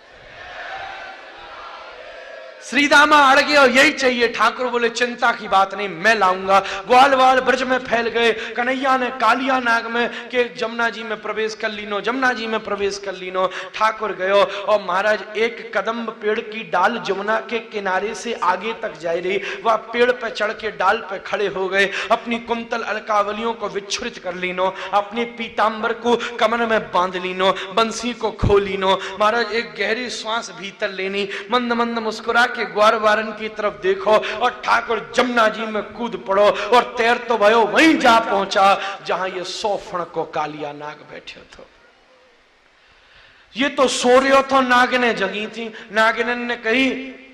श्रीदामा अड़ गए और यही चाहिए। ठाकुर बोले चिंता की बात नहीं, मैं लाऊंगा। ग्वाल वाल ब्रज में फैल गए। कन्हैया ने कालिया नाग में के जमुना जी में प्रवेश कर लीनो, जमुना जी में प्रवेश कर लीनो। ठाकुर गयो और महाराज एक कदम्ब पेड़ की डाल जमुना के किनारे से आगे तक जा रही, वह पेड़ पे चढ़ के डाल पे खड़े हो गए। अपनी कुंतल अलकावलियों को विच्छुरित कर लीनो, अपने पीतांबर को कमर में बांध लीनो, बंसी को खो लीनो। महाराज एक गहरी श्वास भीतर लेनी, मंद मंद मुस्कुरा के ग्वार वारन की तरफ देखो और ठाकुर जमुना जी में कूद पड़ो और तैर तो भयो वहीं जा पहुंचा जहां ये 100 फण को कालिया नाग बैठे थे। ये तो सो रहे तो नागिने जगी थी। नागिन ने कही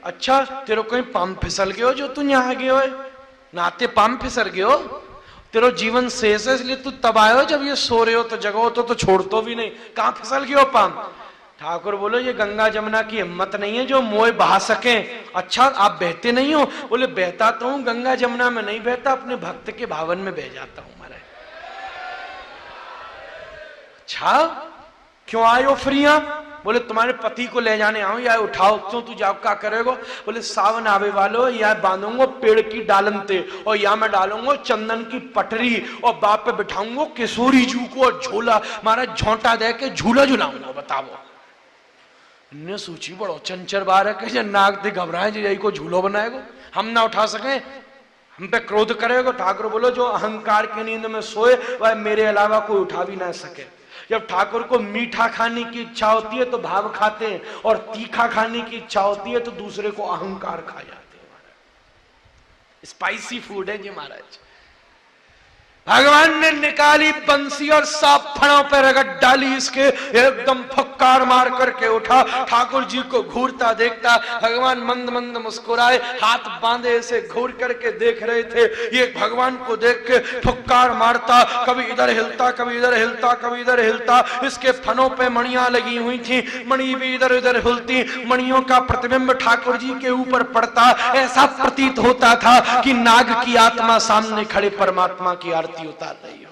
अच्छा तेरे कोई पाम फिसल गयो जो तू यहाँ गयो है, नाते पाम फिसल गयो, तेरा जीवन शेष है इसलिए तू तब आयो जब ये सो रहे हो तो जगो तो छोड़ तो भी नहीं, कहां फिसल गयो पाम। ठाकुर बोलो ये गंगा जमुना की हिम्मत नहीं है जो मोए बहा सके। अच्छा आप बहते नहीं हो? बोले बहता तो हूं, गंगा जमुना में नहीं बहता, अपने भक्त के भावन में बह जाता हूं महाराज। अच्छा क्यों आयो फ्रिया? बोले तुम्हारे पति को ले जाने आऊं या उठाओ। क्यों तू जाओ क्या करेगो? बोले सावन आवे वालो या बांधूंगो पेड़ की डालन ते और या मैं डालूंगो चंदन की पटरी और बाप पे बिठाऊंगो किशोरी जू को और झूला महाराज झोंटा दे के झूला झुलाऊंगा। बताओ ने सूची बड़ो चंचर बार है कि नाग दे घबराए जी को झूलो बनाएगो, हम ना उठा सके, हम पे क्रोध करेगो। ठाकुर बोलो जो अहंकार की नींद में सोए वह मेरे अलावा कोई उठा भी ना सके। जब ठाकुर को मीठा खाने की इच्छा होती है तो भाव खाते हैं और तीखा खाने की इच्छा होती है तो दूसरे को अहंकार खा जाते हैं महाराज। स्पाइसी फूड है जी महाराज। भगवान ने निकाली बंसी और साफ फणों पर रगड़ डाली, इसके एकदम फक्कार मार करके उठा। ठाकुर जी को घूरता देखता भगवान मंद मंद मुस्कुराए, हाथ बांधे ऐसे घूर करके देख रहे थे। ये भगवान को देख के फक्कार मारता, कभी इधर हिलता कभी इधर हिलता कभी इधर हिलता। इसके फनों पे मणियां लगी हुई थी, मणि भी इधर उधर हिलती, मणियों का प्रतिबिंब ठाकुर जी के ऊपर पड़ता। ऐसा प्रतीत होता था कि नाग की आत्मा सामने खड़े परमात्मा की आरती उतार रही हो।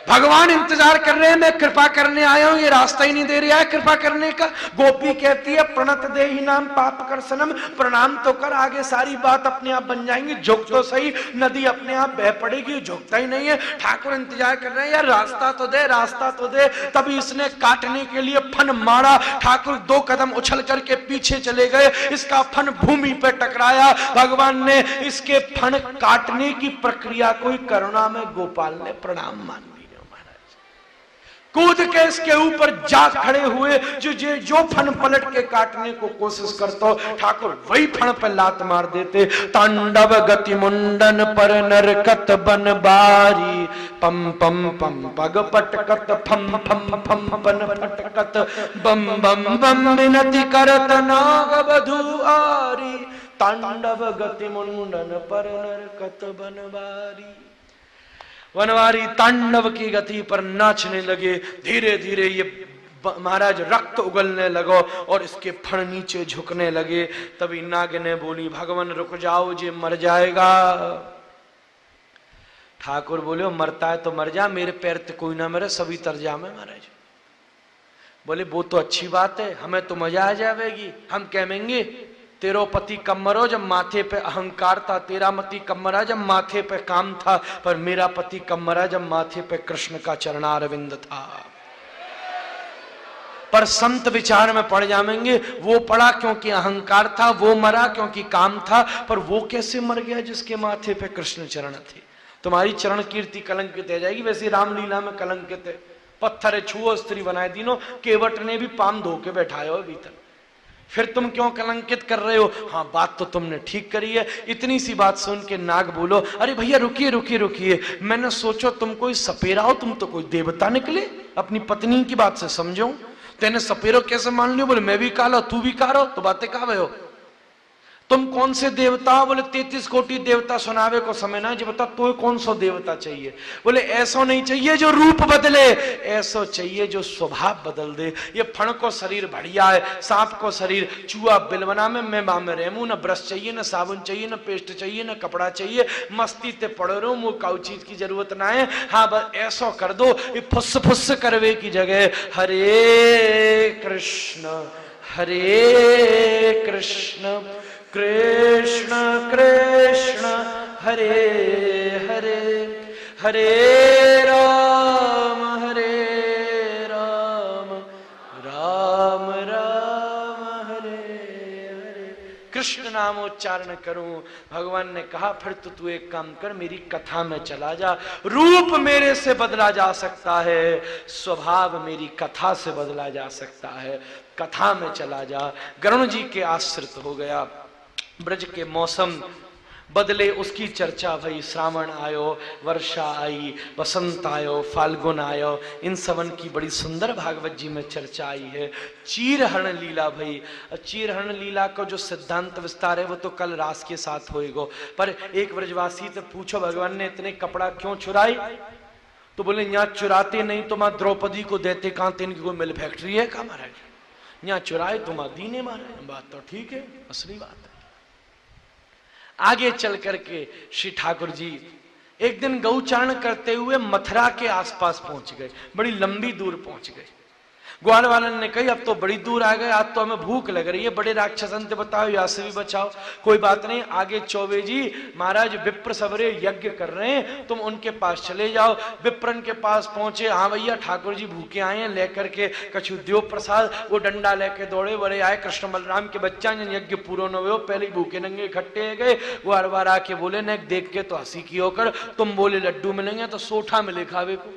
भगवान इंतजार कर रहे हैं, मैं कृपा करने आया हूं, ये रास्ता ही नहीं दे रहा है कृपा करने का। गोपी कहती है प्रणत देहि नाम पाप कर सनम, प्रणाम तो कर, आगे सारी बात अपने आप बन जाएंगी, झुक तो सही, नदी अपने आप बह पड़ेगी, झुकता ही नहीं है। ठाकुर इंतजार कर रहे हैं यार रास्ता तो दे, रास्ता तो दे। तभी इसने काटने के लिए फन मारा, ठाकुर 2 कदम उछल करके पीछे चले गए, इसका फन भूमि पर टकराया। भगवान ने इसके फन काटने की प्रक्रिया को करुणा में गोपाल ने प्रणाम मान लिया। कूद के इसके ऊपर जा खड़े हुए, जो फन पलट के काटने को कोशिश करता ठाकुर वही फन पर लात मार देते। तांडव गति मुंडन पर नरकत बन बारी, पम पम पम पग पटकत फम फम फम पन फटकत, बम बम बम विनति करत नाग बधुआरी, तांडव गति मुंडन पर नरकत बन बारी। वनवारी तांडव की गति पर नाचने लगे। धीरे धीरे ये महाराज रक्त उगलने लगो और इसके फण नीचे झुकने लगे। तभी नाग ने बोली भगवान रुक जाओ जे मर जाएगा। ठाकुर बोले मरता है तो मर जा, मेरे पैर ते कोई ना मरे, सभी तर जा में महाराज। बोले वो तो अच्छी बात है, हमें तो मजा आ जाएगी। हम कहेंगे तेरो पति कब मरो जब माथे पे अहंकार था, तेरा पति कब मरा जब माथे पे काम था, पर मेरा पति कब मरा जब माथे पे कृष्ण का चरणारविंद था। पर संत विचार में पड़ जाएंगे, वो पड़ा क्योंकि अहंकार था, वो मरा क्योंकि काम था, पर वो कैसे मर गया जिसके माथे पे कृष्ण चरण थे। तुम्हारी चरण कीर्ति कलंकित हो जाएगी। वैसे रामलीला में कलंकित है, पत्थर छुओ स्त्री बनाए दिनो, केवट ने भी पाम धो के बैठाया हो भीतर, फिर तुम क्यों कलंकित कर रहे हो? हाँ बात तो तुमने ठीक करी है। इतनी सी बात सुन के नाग बोलो अरे भैया रुकिए रुकिए रुकिए, मैंने सोचो तुम कोई सपेरा हो, तुम तो कोई देवता निकले, अपनी पत्नी की बात से समझो। तेने सपेरो कैसे मान लियो? बोले मैं भी कालो तू भी कारो, तो बातें कावे हो? तुम कौन से देवता हो? बोले 33 कोटि देवता सुनावे को समय ना, जो बता तो कौन सा देवता चाहिए? बोले ऐसा नहीं चाहिए जो रूप बदले, ऐसा चाहिए जो स्वभाव बदल दे। ये फण को शरीर बढ़िया है, सांप को शरीर चूहा बिलवना में मैं मामे रेमू, न ब्रश चाहिए, न साबुन चाहिए, न पेस्ट चाहिए, न कपड़ा चाहिए, मस्ती ते पड़ो रहो, मुँह काउ चीज की जरूरत ना है। हाँ बस ऐसा कर दो, ये फुस फुस करवे की जगह हरे कृष्ण कृष्ण कृष्ण हरे हरे, हरे राम राम राम हरे हरे। कृष्ण नाम उच्चारण करूं। भगवान ने कहा फिर तो तू एक काम कर, मेरी कथा में चला जा। रूप मेरे से बदला जा सकता है, स्वभाव मेरी कथा से बदला जा सकता है। कथा में चला जा। गरुण जी के आश्रित हो गया। ब्रज के मौसम बदले, उसकी चर्चा भई। श्रावण आयो, वर्षा आई, बसंत आयो, फाल्गुन आयो, इन सबन की बड़ी सुंदर भागवत जी में चर्चा आई है। चीरहरण लीला भई। चीरहरण लीला का जो सिद्धांत विस्तार है वो तो कल रास के साथ होएगो। पर एक ब्रजवासी तो पूछो भगवान ने इतने कपड़ा क्यों चुराई? तो बोले यहाँ चुराते नहीं तो माँ द्रौपदी को देते, कहाँ तेन की कोई मिल फैक्ट्री है का महाराज? यहाँ चुराए तो माँ दीने मारे। बात तो ठीक है, असली बात है। आगे चल करके श्री ठाकुर जी एक दिन गौचारण करते हुए मथुरा के आसपास पहुंच गए। बड़ी लंबी दूर पहुंच गए। ग्वाल वालन ने कही अब तो बड़ी दूर आ गए, आज तो हमें भूख लग रही है, बड़े राक्षसन से बताओ, यहाँ से भी बचाओ। कोई बात नहीं, आगे चौबे जी महाराज विप्र सबरे यज्ञ कर रहे हैं, तुम उनके पास चले जाओ। विप्रन के पास पहुंचे। हाँ भैया ठाकुर जी भूखे आए हैं, लेकर के कछु द्यो प्रसाद। वो डंडा लेके दौड़े, बड़े आए कृष्ण बलराम के बच्चा, यज्ञ पूरा न हो, पहले ही भूखे नंगे इकट्ठे गए। वो हर बार आके बोले न देख के तो हंसी की होकर, तुम बोले लड्डू मिलेंगे तो सोठा मिले खावे को।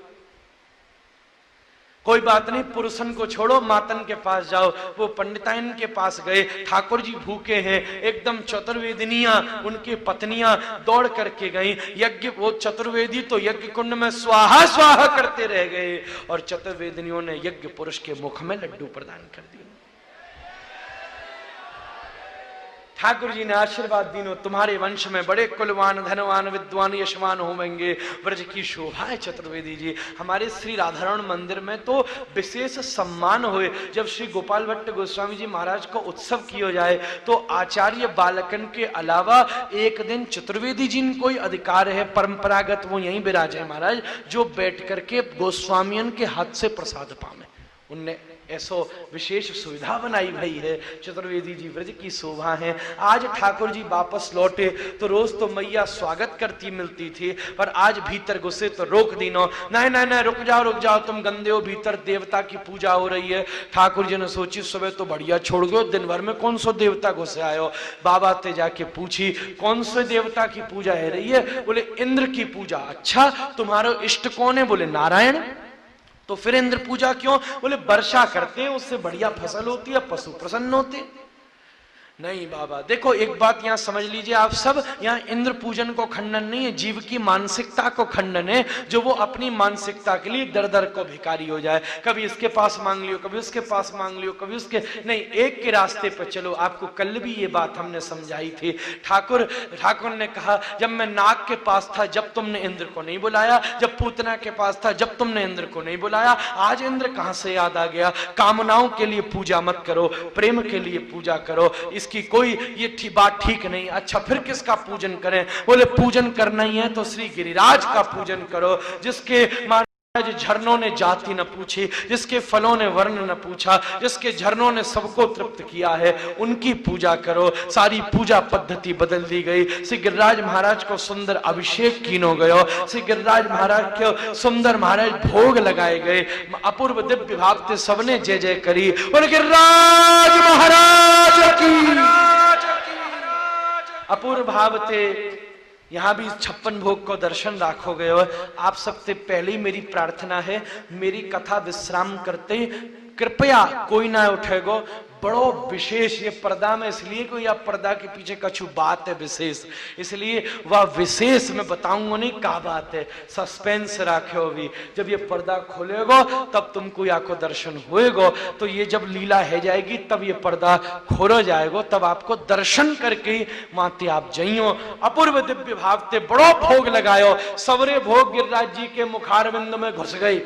कोई बात नहीं, पुरुषन को छोड़ो, मातन के पास जाओ। वो पंडिताइन के पास गए। ठाकुर जी भूखे हैं, एकदम चतुर्वेदिनियां उनकी पत्नियां दौड़ करके गई। यज्ञ, वो चतुर्वेदी तो यज्ञ कुंड में स्वाहा स्वाहा करते रह गए, और चतुर्वेदिनियों ने यज्ञ पुरुष के मुख में लड्डू प्रदान कर दिए। ठाकुर जी ने आशीर्वाद दीनो, तुम्हारे वंश में बड़े कुलवान, धनवान, विद्वान, यशवान होंगे। ब्रज की शोभा है चतुर्वेदी जी। हमारे श्री राधारमण मंदिर में तो विशेष सम्मान हुए। जब श्री गोपाल भट्ट गोस्वामी जी महाराज को उत्सव किया जाए तो आचार्य बालकन के अलावा एक दिन चतुर्वेदी जी ने कोई अधिकार है परंपरागत, वो यहीं विराजे महाराज, जो बैठ करके गोस्वामियन के हाथ से प्रसाद पावे। उनने ऐसो विशेष सुविधा बनाई भई है। चतुर्वेदी जी ब्रज की शोभा है। आज ठाकुर जी वापस लौटे तो रोज तो मैया स्वागत करती मिलती थी, पर आज भीतर घुसे तो रोक दीनो। नहीं नहीं नहीं, रुक जाओ, तुम गंदे हो, भीतर देवता की पूजा हो रही है। ठाकुर जी ने सोची सुबह तो बढ़िया छोड़ गयो, दिन भर में कौन सो देवता घुसे आयो। बाबा ते जाके पूछी कौन से देवता की पूजा है रही है? बोले इंद्र की पूजा। अच्छा, तुम्हारा इष्ट कौन है? बोले नारायण। तो फिर इंद्र पूजा क्यों? बोले वर्षा करते हैं, उससे बढ़िया फसल होती है, पशु प्रसन्न होते हैं। नहीं बाबा, देखो एक बात यहाँ समझ लीजिए आप सब, यहाँ इंद्र पूजन को खंडन नहीं है, जीव की मानसिकता को खंडन है, जो वो अपनी मानसिकता के लिए दर दर को भिखारी हो जाए। कभी इसके पास मांग लियो, कभी उसके पास मांग लियो, कभी उसके नहीं, एक के रास्ते पर चलो। आपको कल भी ये बात हमने समझाई थी। ठाकुर ने कहा जब मैं नाग के पास था जब तुमने इंद्र को नहीं बुलाया, जब पूतना के पास था जब तुमने इंद्र को नहीं बुलाया, आज इंद्र कहां से याद आ गया? कामनाओं के लिए पूजा मत करो, प्रेम के लिए पूजा करो। इसकी कोई ये बात ठीक नहीं। अच्छा, फिर किसका पूजन करें? बोले पूजन करना ही है तो श्री गिरिराज का पूजन करो, जिसके झरनों ने जाति न पूछी, जिसके फलों ने वर्ण न पूछा, जिसके झरनों ने सबको तृप्त किया है, उनकी पूजा करो। सारी पूजा पद्धति बदल दी गई। श्री गिरिराज महाराज को सुंदर अभिषेक कीनो गयो, श्री गिरिराज महाराज को सुंदर महाराज भोग लगाए गए। अपूर्व दिव्य भाव से सबने जय जय करी, और गिरिराज महाराज की अपूर्व भाव थे। यहाँ भी 56 भोग को दर्शन राखो गए हो। आप सबसे पहले ही मेरी प्रार्थना है, मेरी कथा विश्राम करते कृपया कोई ना उठेगो, बड़ो विशेष ये पर्दा में इसलिए कोई अब पर्दा के पीछे कछु बात है विशेष, इसलिए वह विशेष में बताऊंगा नहीं क्या बात है, सस्पेंस रखो भी। जब ये पर्दा खोलेगो तब तुमको या को दर्शन होएगो, तो ये जब लीला है जाएगी तब ये पर्दा खोलो जाएगो, तब आपको दर्शन करके माते आप जइयो। अपूर्व दिव्य भाव ते बड़ो भोग लगायो, सवरे भोग गिरिराज जी के मुखारविंद में घुस गई।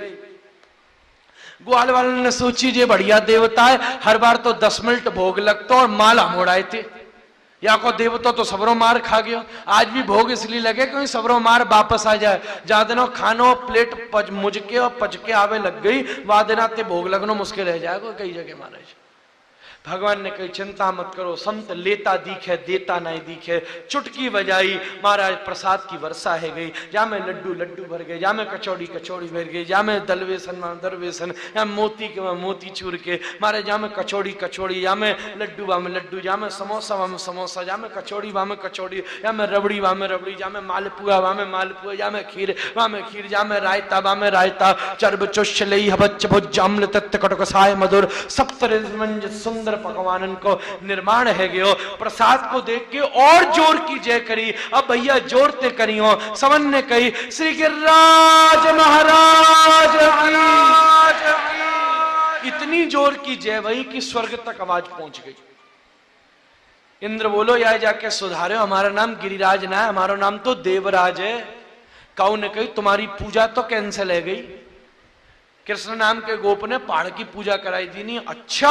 ग्वाल वाले ने सोची जे बढ़िया देवता है, हर बार तो 10 मिनट भोग लगता और माला मोड़ाए थे, या को देवता तो सबरो मार खा गयो। आज भी भोग इसलिए लगे क्योंकि सबरो मार वापस आ जाए। जादनो खानो प्लेट मुझके और पचके आवे लग गई, वादना ते भोग लगनो मुश्किल रह जाएगा कई जगह महाराज। भगवान ने कही चिंता मत करो, संत लेता दिखे देता नहीं दिखे, चुटकी बजाई महाराज प्रसाद की वर्षा है गई। जा में लड्डू लड्डू भर गए, जा में कचौड़ी कचौड़ी भर गई, जा में दलवेसन दरवेसन, या मोती के मोती चूर के महाराज, जा में कचौड़ी कचौड़ी, या में लड्डू वा में लड्डू, जा में समोसा वा में समोसा, जा में कचौड़ी वा में कचौड़ी, या में रबड़ी वा में रबड़ी, जा में मालपुआ वा में मालपुआ, जा में खीर वा में खीर, जा में रायता वा में रायता, चर्ब चुश्चलई हबच्च भुज अम्ल तत्त कटकसाय मधुर, सप्तरसमंज सुंदर पकवानन को निर्माण है गयो। प्रसाद को देख के और जोर की जय करी। अब भैया जोरते करियो। समन ने कही श्री गिरिराज महाराज की। इतनी जोर की जय वही कि स्वर्ग तक आवाज पहुंच गई। इंद्र बोलो या जाके सुधारे, हमारा नाम गिरिराज ना है, हमारा नाम तो देवराज है। काऊ ने कही तुम्हारी पूजा तो कैंसिल है गई। कृष्ण नाम के गोप ने पहाड़ की पूजा कराई थी नहीं। अच्छा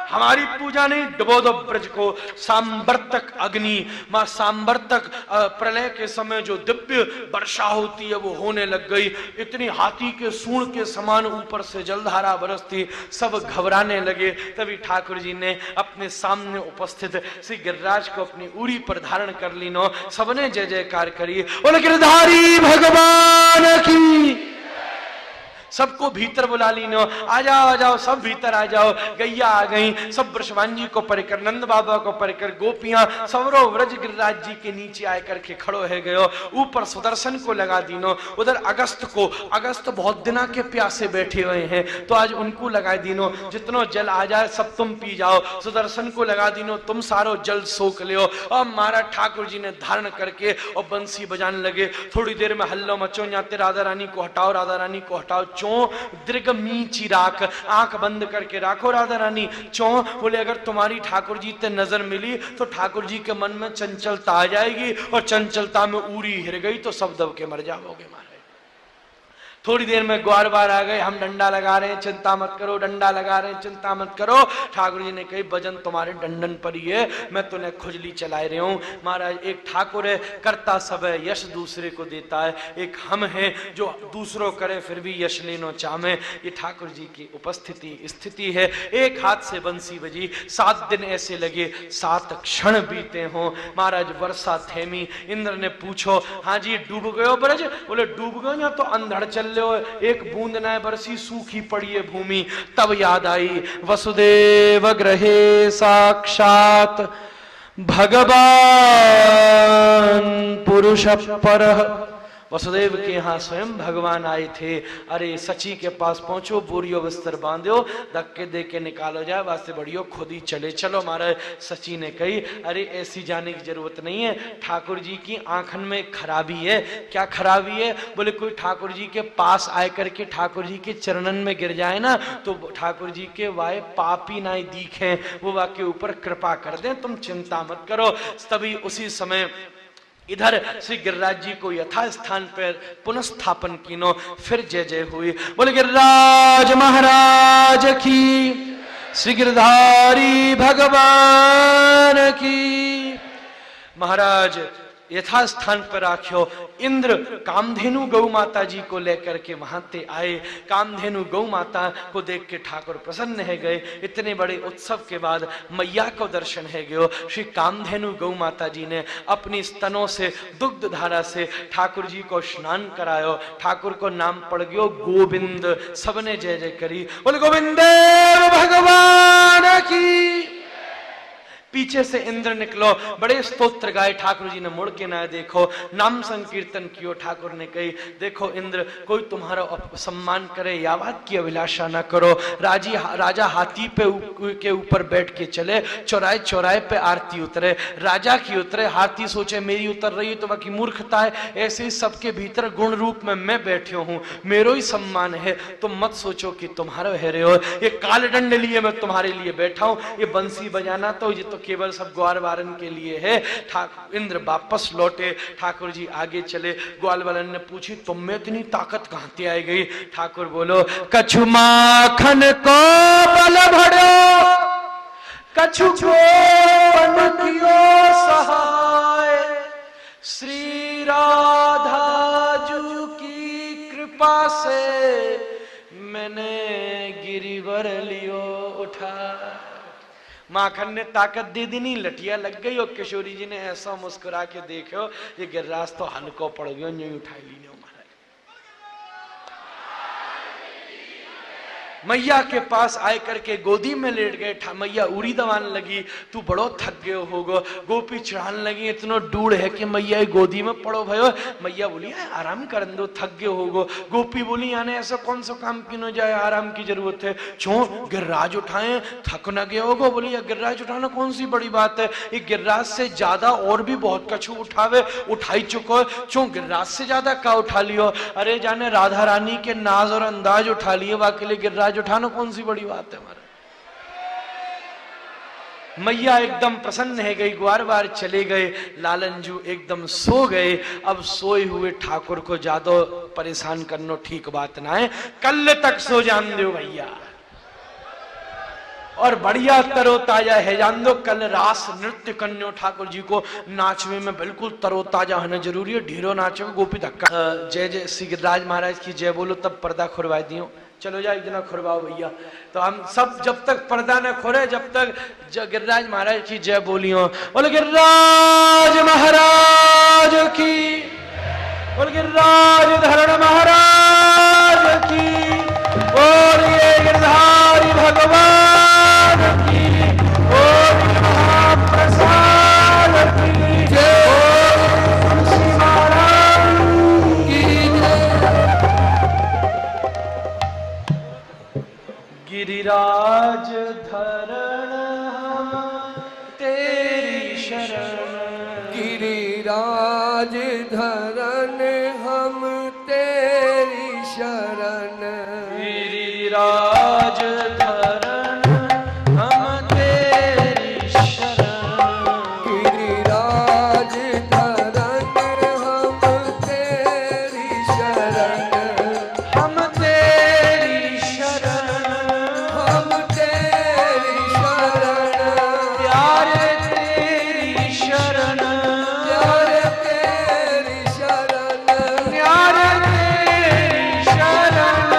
हमारी पूजा नहीं, डुबो दो ब्रज को। सांवर्तक अग्नि, मां सांवर्तक प्रलय के समय जो दिव्य वर्षा होती है वो होने लग गई। इतनी हाथी के सूंड के समान ऊपर से जलधारा बरसती, सब घबराने लगे। तभी ठाकुर जी ने अपने सामने उपस्थित श्री गिरिराज को अपनी उरी पर धारण कर ली नो। सबने जय जयकार करी, बोले गिरधारी भगवान की। सबको भीतर बुला ली नो, आ जाओ सब भीतर आ जाओ। गैया आ गई, सब वृषभान जी को परिकर, नंद बाबा को परिकर, गोपियां सवरो व्रज गिरिराज जी के नीचे आकर के खड़ो है गयो। ऊपर सुदर्शन को लगा दीनो, उधर अगस्त को, अगस्त बहुत दिना के प्यासे बैठे हुए हैं तो आज उनको लगा दीनो। जितनो जल आ जाए सब तुम पी जाओ। सुदर्शन को लगा दीनो, तुम सारो जल सोख लियो। और महाराज ठाकुर जी ने धारण करके और बंसी बजाने लगे। थोड़ी देर में हल्लो मचो, जाते राधा रानी को हटाओ, राधा रानी को हटाओ। चो दीर्घ मीची राख, आंख बंद करके राखो राधा रानी। चो बोले अगर तुम्हारी ठाकुर जी ते नजर मिली तो ठाकुर जी के मन में चंचलता आ जाएगी, और चंचलता में उरी हिर गई तो सब दब के मर जाओगे महाराज। थोड़ी देर में ग्वार बार आ गए, हम डंडा लगा रहे हैं चिंता मत करो, डंडा लगा रहे हैं चिंता मत करो। ठाकुर जी ने कही भजन तुम्हारे डंडन पर ही है, मैं तुम्हें खुजली चला रही हूँ। महाराज एक ठाकुर है, करता सब है, यश दूसरे को देता है। एक हम है जो दूसरों करे फिर भी यश लेनो चाहे। ये ठाकुर जी की उपस्थिति स्थिति है। एक हाथ से बंसी बजी, 7 दिन ऐसे लगे, 7 क्षण बीते हों। महाराज वर्षा थेमी। इंद्र ने पूछो हाँ जी डूब गयो ब्रज? बोले डूब गयो या तो अंधड़ चल लो, एक बूंद न बरसी, सूखी पड़ी है भूमि। तब याद आई वसुदेव ग्रहे साक्षात भगवान पुरुष परः। वसुदेव के यहाँ स्वयं भगवान आए थे। अरे सची के पास पहुंचो, बोरियो बिस्तर बांधो, धक्के दे के निकालो जाए, वास्ते बढ़ियो खुद ही चले चलो। महाराज सची ने कही अरे ऐसी जाने की जरूरत नहीं है, ठाकुर जी की आंखन में खराबी है। क्या खराबी है? बोले कोई ठाकुर जी के पास आए करके ठाकुर जी के चरणन में गिर जाए ना तो ठाकुर जी के वाय पापी ना दिखे, वो वाके ऊपर कृपा कर दें, तुम चिंता मत करो। तभी उसी समय इधर श्री गिरिराज जी को यथा स्थान पर पुनः स्थापन कीनो। फिर जय जय हुई। बोले गिरिराज महाराज की, श्री गिरधारी भगवान की। महाराज यथा स्थान पर राख्यो। इंद्र कामधेनु गौ माता जी को लेकर के वहां ते आए। कामधेनु गौ माता को देख के ठाकुर प्रसन्न है गए। इतने बड़े उत्सव के बाद मैया को दर्शन है गयो। श्री कामधेनु गौ माता जी ने अपनी स्तनों से दुग्ध धारा से ठाकुर जी को स्नान करायो। ठाकुर को नाम पड़ गयो गोविंद। सबने जय जय करी। बोले गोविंद भगवान की। पीछे से इंद्र निकलो, बड़े स्तोत्र गाए, ठाकुर जी ने मुड़ के ना देखो, नाम संकीर्तन कियो। ठाकुर ने कही देखो इंद्र, कोई तुम्हारा सम्मान करे या बात की अभिलाषा ना करो। राजा हाथी के ऊपर बैठ के चले, चौराहे चौराहे पे आरती उतरे, राजा की उतरे, हाथी सोचे मेरी उतर रही है तो बाकी मूर्खता है, ऐसे ही सबके भीतर गुण रूप में मैं बैठे हूं, मेरो ही सम्मान है, तुम मत सोचो कि तुम्हारा है रहे हो, ये कालदंड लिए मैं तुम्हारे लिए बैठा हूं, ये बंसी बजाना तो ये तो केवल सब ग्वाल वालन के लिए है। इंद्र वापस लौटे, ठाकुर जी आगे चले। ग्वाल वालन ने पूछी तुम में इतनी ताकत कहां से आई गई? ठाकुर बोलो कछु माखन को बल भड़ो, कछु को बन कियो सहाय, श्री राधा जू की कृपा से मैंने गिरिवर लियो उठा। माखन ने ताकत दे दी, नहीं लटिया लग गई, और किशोरी जी ने ऐसा मुस्कुरा के देखो ये गिर्राज तो हनको पड़ गयो, यूं उठा ली ने महाराज। मैया के पास आए करके गोदी में लेट गए। मैया उड़ी दबाने लगी, तू बड़ो थक गयो होगो। गोपी चढ़ाने लगी, इतना डूढ़ है कि मैया गोदी में पड़ो भयो। मैया बोली आराम कर दो, थक गयो होगो। गोपी बोली यानी ऐसा कौन सा काम की न जाए, आराम की जरूरत है, छो गिर्राज उठाए, थक न गए होगो। बोली गिर्राज उठाना कौन सी बड़ी बात है, ये गिर्राज से ज्यादा और भी बहुत कछु उठावे, उठाई चुको, चो गिर्राज से ज्यादा का उठा लियो। अरे जाने राधा रानी के नाज और अंदाज उठा लिए, बाकी लिए गिर्राज उठाना कौन सी बड़ी बात है। हमारे मैया एकदम प्रसन्न है गई, ग्वार बार चले गए। लालनजू एकदम सो गए। अब सोए हुए ठाकुर को ज्यादा परेशान करना ठीक बात ना है, कल तक सो जान दो भैया, और बढ़िया तरोताजा है जान दो। कल रास नृत्य करने ठाकुर जी को नाचवे में बिल्कुल तरोताजा होना जरूरी है, ढीरो नाचो गोपी धक्का। जय जय श्री गिरिराज महाराज की जय बोलो, तब पर्दा खुरवा दियो। चलो जा इतना खुरवाओ भैया। तो हम सब जब तक पर्दा न खोले, जब तक गिरिराज महाराज की जय बोलियो। बोले गिरिराज महाराज की, बोले गिरिराज धरण महाराज की, बोलिए गिरधारी भगवान की, बोलिए महाप्रसाद की जय, तुलसी महाराज की जय। गिरिराज धरण तेरी शरण, गिरिराज धरण हम तेरी शरण, गिरिराज धरण हम तेरी शरण, गिरिराज धरण हम तेरी शरण, हम तेरी शरण, हम तेरी शरण, प्यारे तेरी शरण, प्यारे तेरी शरण, प्यारे तेरी शरण,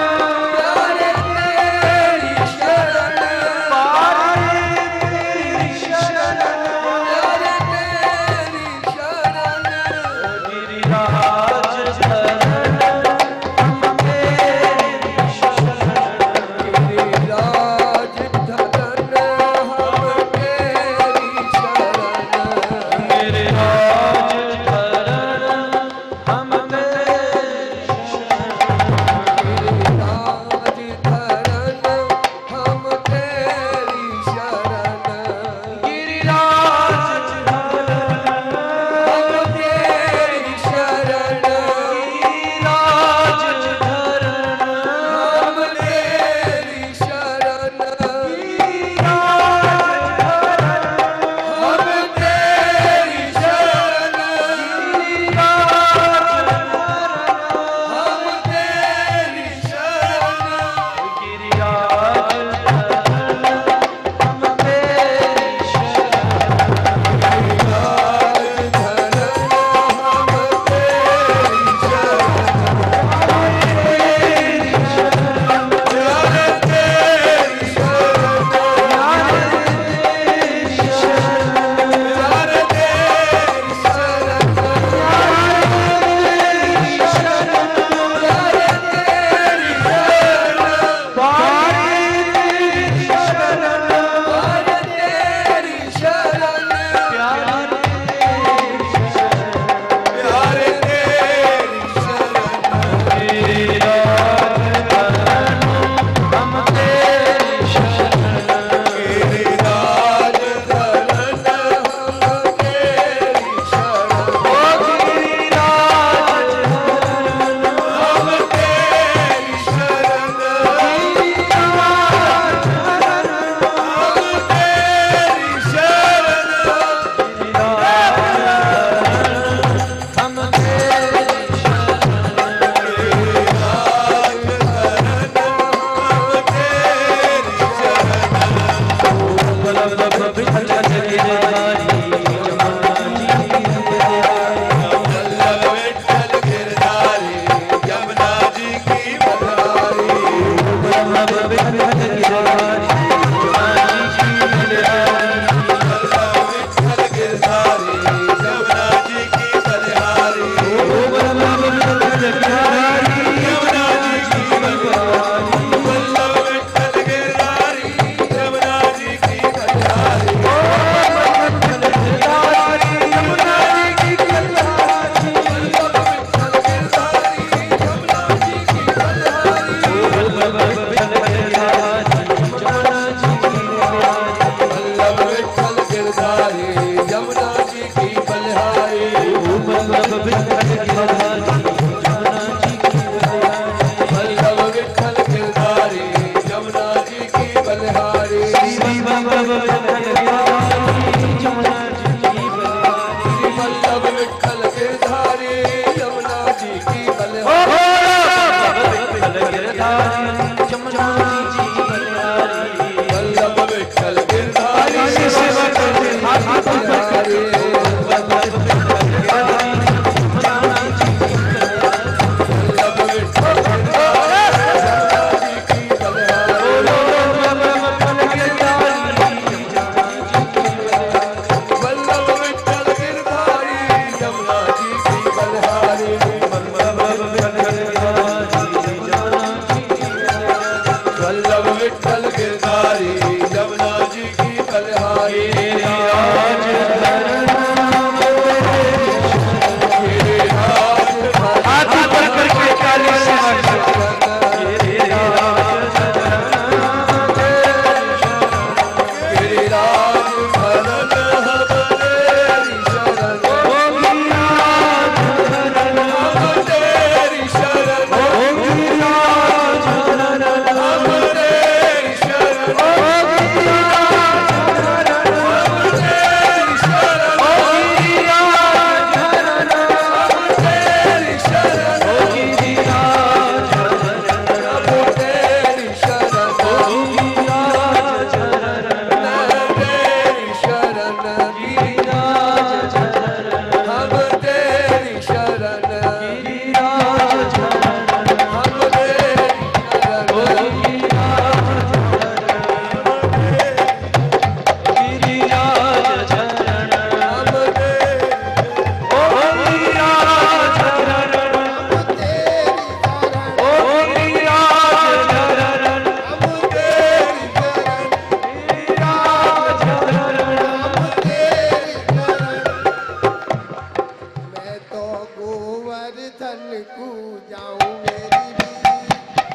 धन को जाऊं मेरी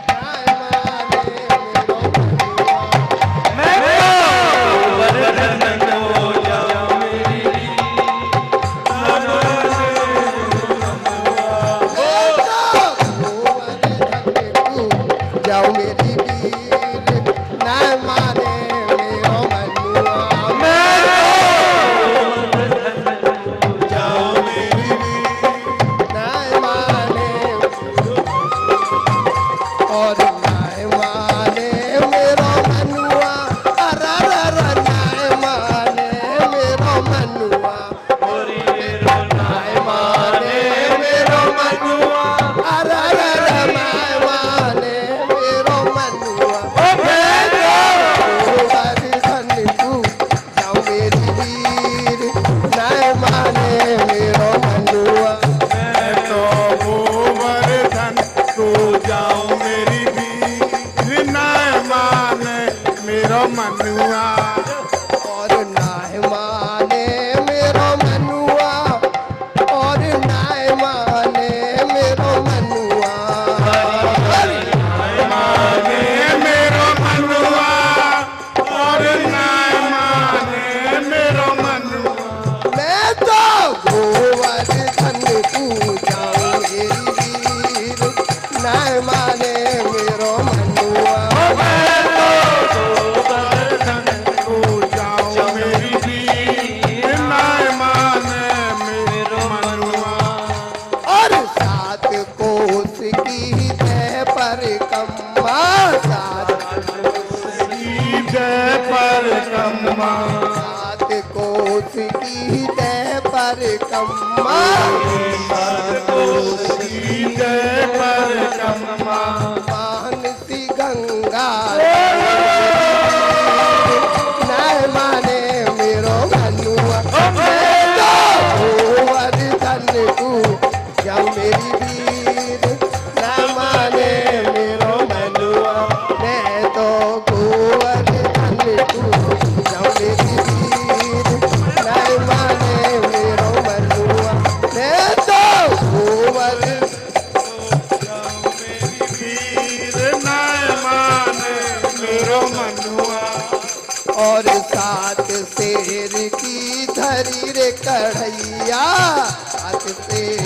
नाय माने मेरो मनुआ मैं गोवर्धन को जाऊं मेरी जाओ मेरी वीर नाय माने मेरो मनुआ जाऊं मेरी नाय माने और नाय माने मेरो मनुआ अरर नाय माने मेरो मनुआ नाय माने मेरो मनुआ अरर नाय माने मेरो मनुआ गोवर्धन को जाओ मेरी वीर नाय माने मेरो मनुआ मैं तो गोवर्धन को जाऊं मेरी भी नाय माने मेरो मनुआ और नाय माने मेरो मनुआ और नाय माने मेरो मनुआ माने मेरो मनुआ और नाय माने मेरो मनुआ मैं तो गोवर्धन को जाऊं मेरी वीर नाय माने मेरो मनुआ को जाऊं मेरी भी नाय माने मेरो मनुआ और सात कोस की जय पर कम्मा सात जय पर कम्मा सात कोस की जय पर कम्मा जय पर कम्मा मानसी गंगा नाय माने मेरो मनुआ मैं तो गोवर्धन को जाऊं मेरी वीर नाय माने मेरो मनुआ मैं तो गोवर्धन को जाऊं मेरी वीर नाय माने मेरो मनुआ मैं तो गोवर्धन वीर नाय माने मेरो मनुआ और सात शेर की धरी रे कढ़ैया सात शेर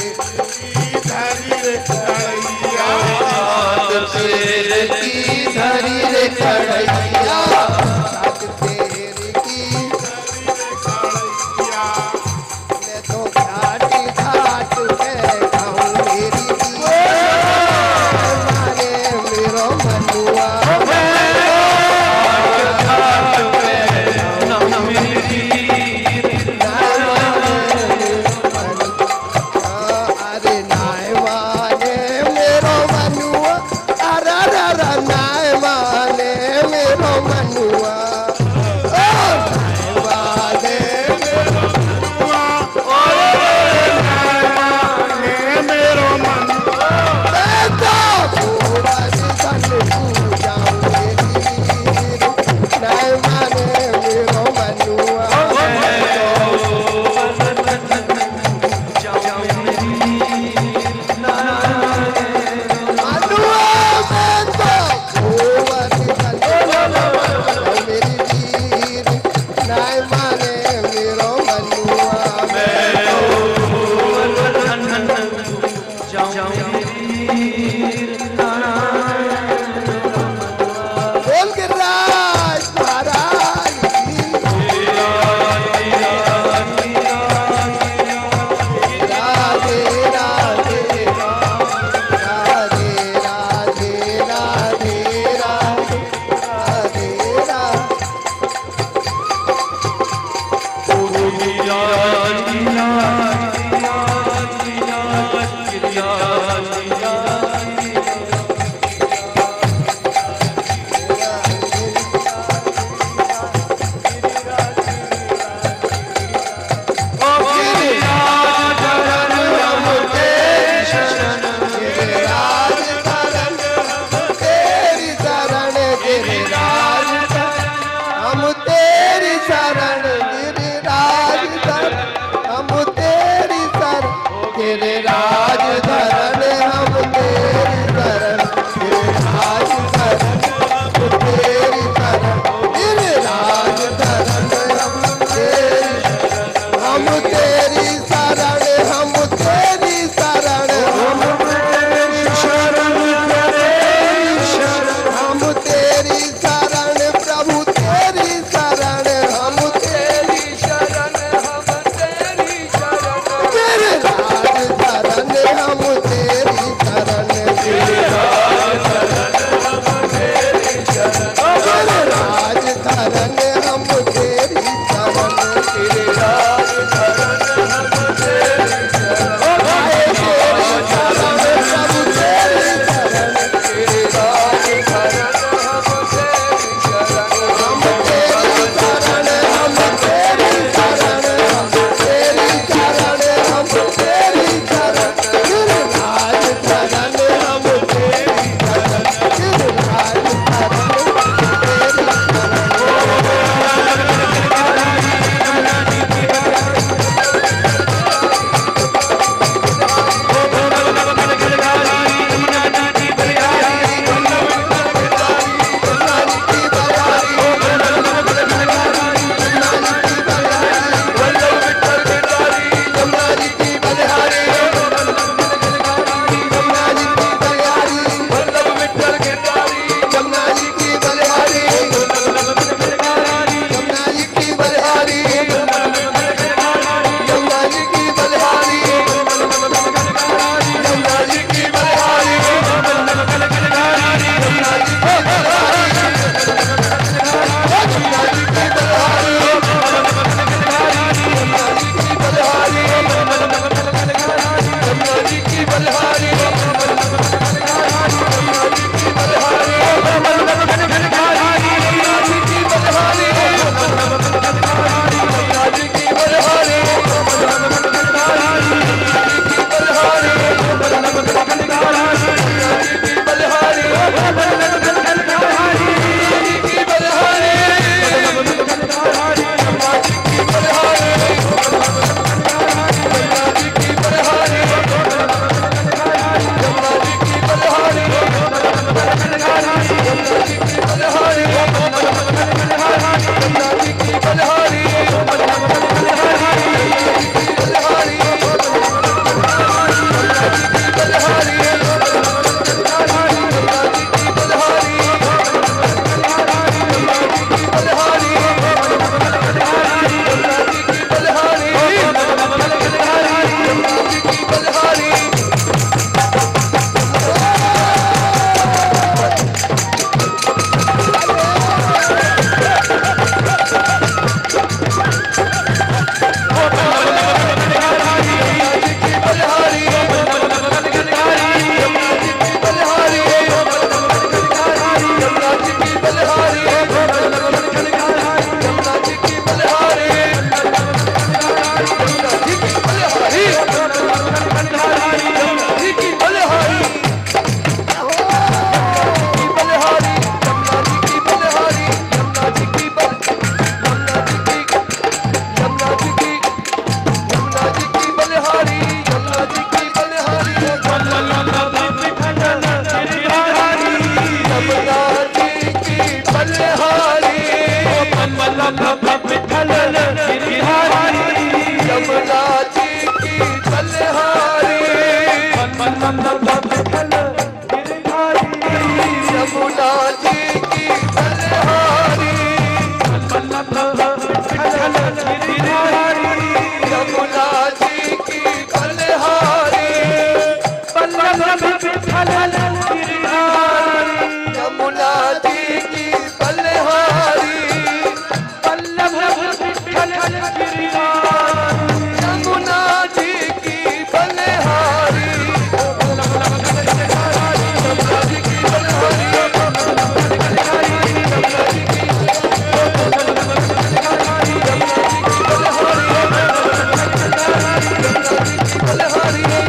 धरी रे कढ़ैया सात शेर की धरी रे कढ़ैया सात शेर की कढ़ैया मैं तो घाटी घाट पे खाऊं मेरी माने मेरो मनुआ बलहारी यमुना जी की बलहारी यमुना जी की बलहारी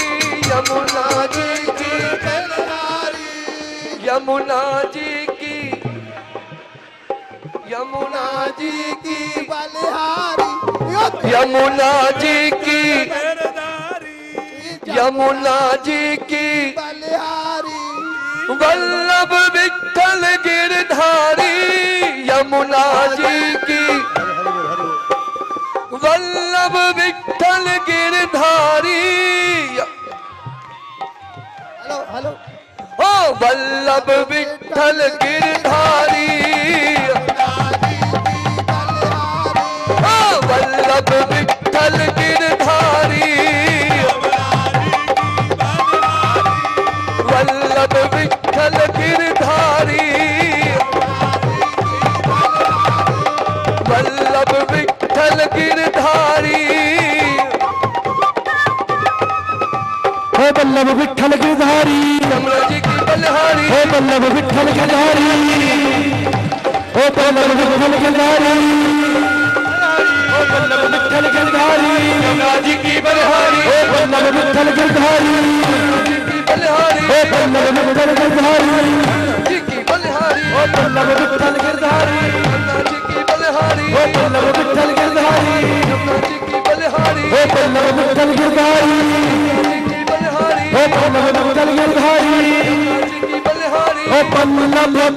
यमुना जी की बलहारी यमुना जी की बलहारी यमुना जी की यमुना जी की बलिहारी यमुना जी की यमुना जी की बलिहारी वल्लभ विठ्ठल गिरधारी यमुना जी की वल्लभ विठ्ठल गिरधारी हेलो हेलो ओ वल्लभ विठ्ठल गिरधारी ओ वल्लभ विठ्ठल गिरधारी वल्लभ विठ्ठल गिरधारी वल्लभ विठ्ठल गिरधारी हे वल्लभ विठ्ठल गिरधारी यमुना जी की बलहारी हे वल्लभ विठ्ठल गिरधारी हे वल्लभ विठ्ठल गिरधारी हे वल्लभ विठ्ठल गिरधारी यमुना जी की बलहारी हे वल्लभ विठ्ठल गिरधारी की बलहारी हे वल्लभ विठ्ठल गिरधारी जी की बलहारी हे वल्लभ विठ्ठल गिरधारी यमुना जी की बलहारी हे वल्लभ विठ्ठल गिरधारी यमुना जी की बलहारी हे वल्लभ विठ्ठल गिरधारी की बलहारी हे वल्लभ विठ्ठल गिरधारी जी की बलहारी हे वल्लभ विठ्ठल गिरधारी यमुना जी की बलहारी वल्लभ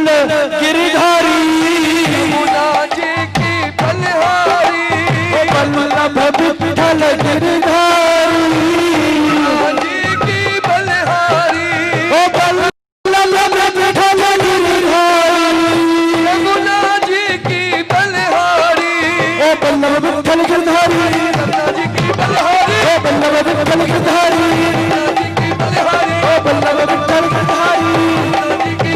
विठ्ठल गिरधारी यमुना जी की बलहारी ओ वल्लभ विठ्ठल गिरधारी यमुना जी की बलहारी ओ वल्लभ विठ्ठल गिरधारी यमुना जी की बलहारी ओ वल्लभ विठ्ठल गिरधारी यमुना जी की बलहारी ओ वल्लभ विठ्ठल गिरधारी यमुना जी की ओ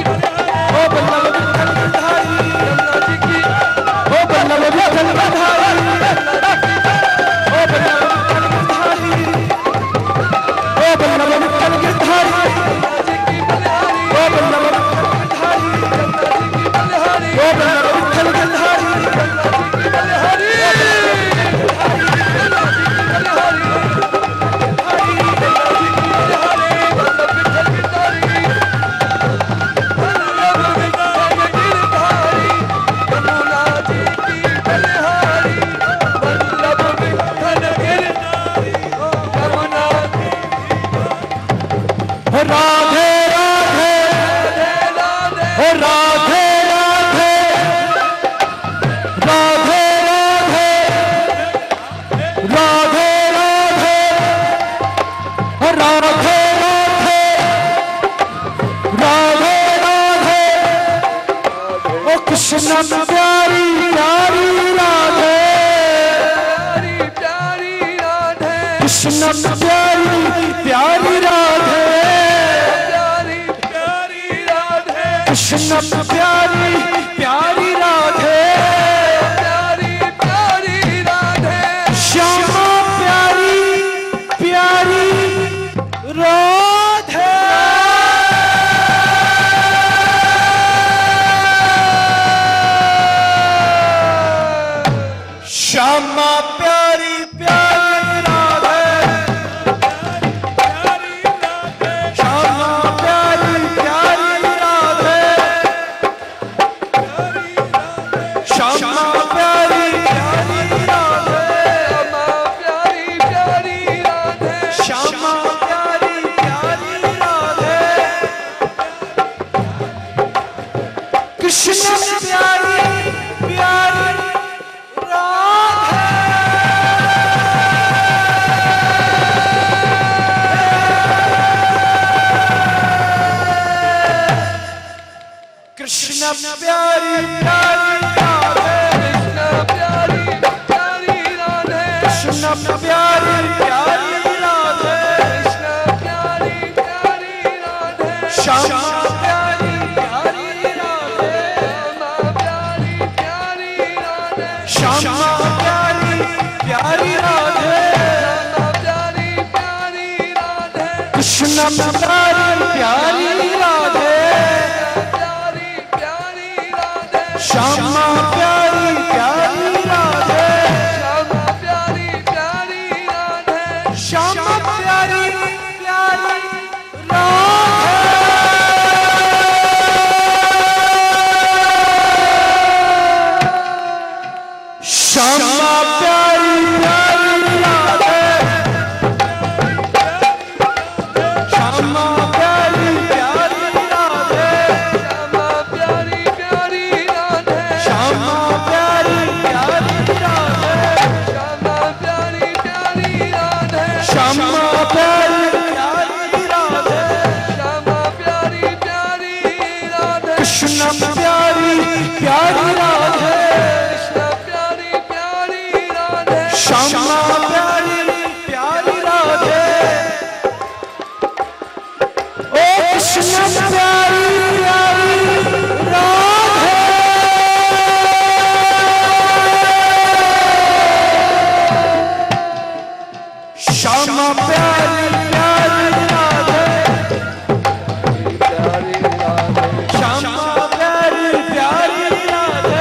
वल्लभ विठ्ठल गिरधारी यमुना जी की ओ वल्लभ विठ्ठल गिरधारी ओ वल्लभ विठ्ठल गिरधारी ओ वल्लभ विठ्ठल गिरधारी यमुना जी की बलहारी ओ वल्लभ विठ्ठल गिरधारी यमुना जी की बलहारी ओ वल्लभ विठ्ठल गिरधारी बलहारी राधे राधे राधे राधे राधे राधे राधे राधे राधे राधे ओ कृष्ण प्यारी प्यारी राधे कृष्ण प्यारी प्यारी राधे कृष्ण प्यारी प्यारी राधे श्यामा प्यारी प्यारी राधे श्यामा प्यारी प्यारी राधे, श्यामा प्यारी प्यारी राधे, श्यामा प्यारी प्यारी राधे, श्यामा प्यारी प्यारी राधे, कृष्ण प्यारी प्यारी कृष्ण प्यारी प्यारी राधे, कृष्ण प्यारी प्यारी राधे, श्यामा प्यारी प्यारी राधे, श्यामा प्यारी प्यारी राधे, कृष्ण प्यारी प्यारी राधे, श्यामा प्यारी प्यारी राधे, श्यामा प्यारी प्यारी राधे, श्यामा प्यारी प्यारी राधे, श्यामा प्यारी प्यारी राधे, श्यामा प्यारी प्यारी राधे, श्यामा प्यारी प्यारी राधे, कृष्ण प्यारी प्यारी राधे, श्यामा प्यारी प्यारी राधे, ओ कृष्ण प्यारी प्यारी राधे, श्यामा प्यारी प्यारी राधे, श्यामा प्यारी प्यारी राधे,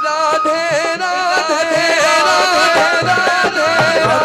राधे राधे राधे राधे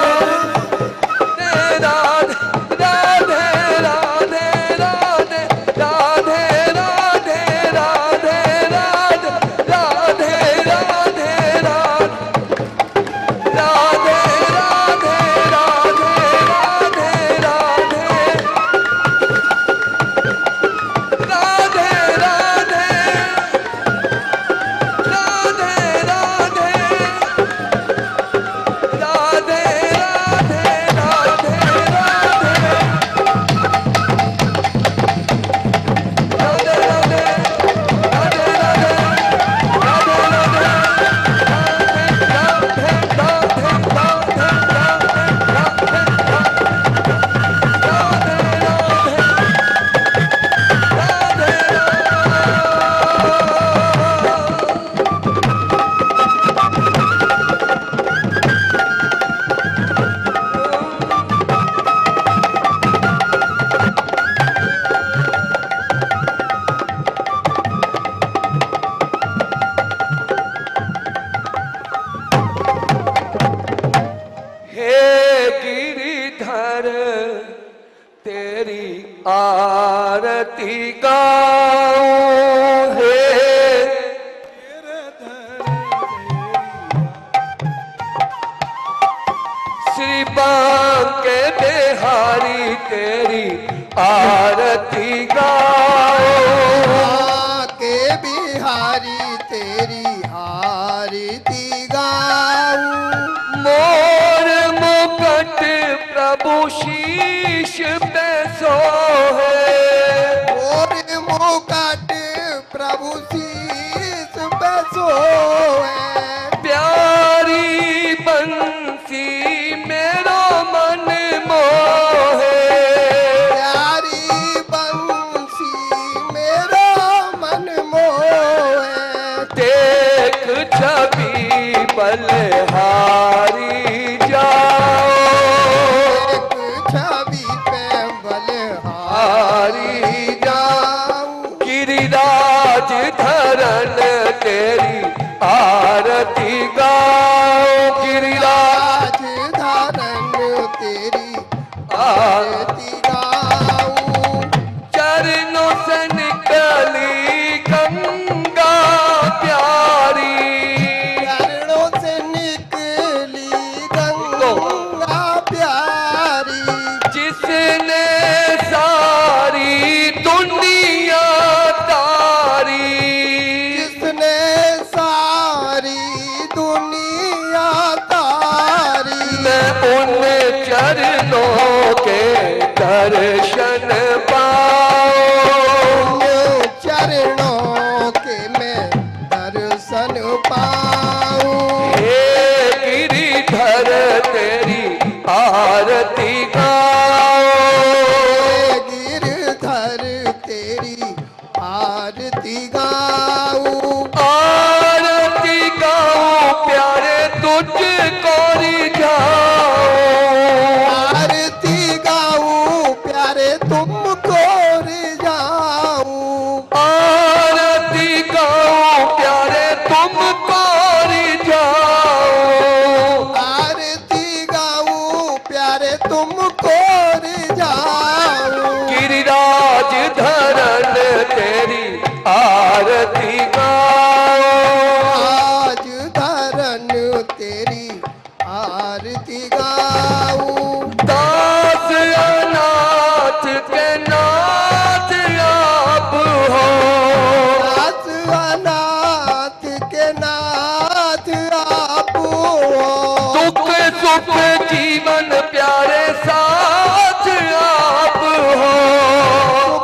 आरती गाऊं हे श्री बांके बिहारी तेरी आरती गाऊं के बिहारी तेरी आरती गाऊं मोर मुकुट प्रभु शीश पे सोहे और मुकुट प्रभु शीस पे सोए प्यारी बंसी मेरो मन मोहे प्यारी बंसी मेरा मन मोहे देख छवि बलहारी जाओ एक छवि पे बलहारी जाऊं गिरिराज धरन तेरी आरती गाओ गिरिराज राज धारण तेरी आरती गाऊं चरणों से निकली गंगा प्यारी चरणों से निकली गंगा प्यारी जिसने सारी दुनिया तारी जिसने सारी दुनिया तारी मैं उन चरणों के दर्शन पाऊं चरणों के मैं दर्शन पाऊं हे गिरिधर तेरी आरती गाओ गिरधर तेरी आरती गाऊं आरती गाओ प्यारे तुझको रिझाओ आरती गाऊं प्यारे तुमको रिझाऊं आरती गाओ प्यारे तुमको रिझाओ आरती गाऊं प्यारे तुमको रिझाऊं गिरिराज धरन तेरी आरती गाओ आज धरन तेरी आरती गाऊं दास अनाथ के नाथ आप हो दास अनाथ के नाथ आप हो दुख सुख जीवन प्यारे साथ आप हो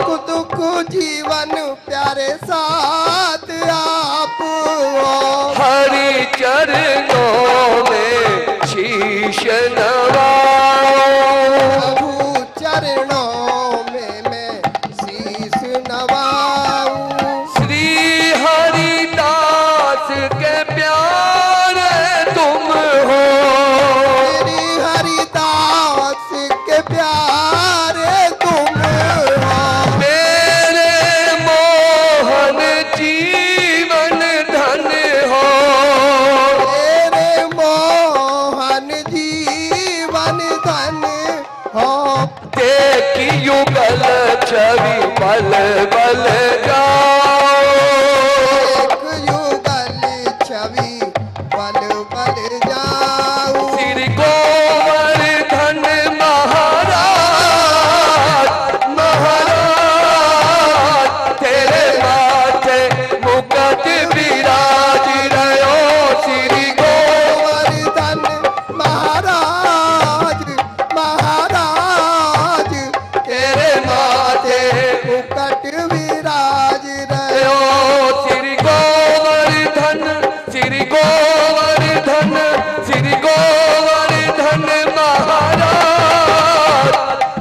सुख दुख जीवन प्यारे साथ आप हो हरि चरणों में शीश नवाओ प्रभु चरणों में मैं शीश नवाऊं श्री हरिदास के प्यारे तुम हो श्री हरिदास के प्यारे तुम हो मेरे मोहन जीवन धन हो छवि बल बल जाओ। एक युगल छवि बल बल जाऊं। श्री गोवर्धन महाराज महाराज तेरे माथे मुकुट विराज रहो। श्री गोवर्धन महाराज महाराज तेरे माथे मुकुट विराज रहे। रहो। श्री गोवर्धन श्री गोवर्धन श्री गोवर्धन महाराज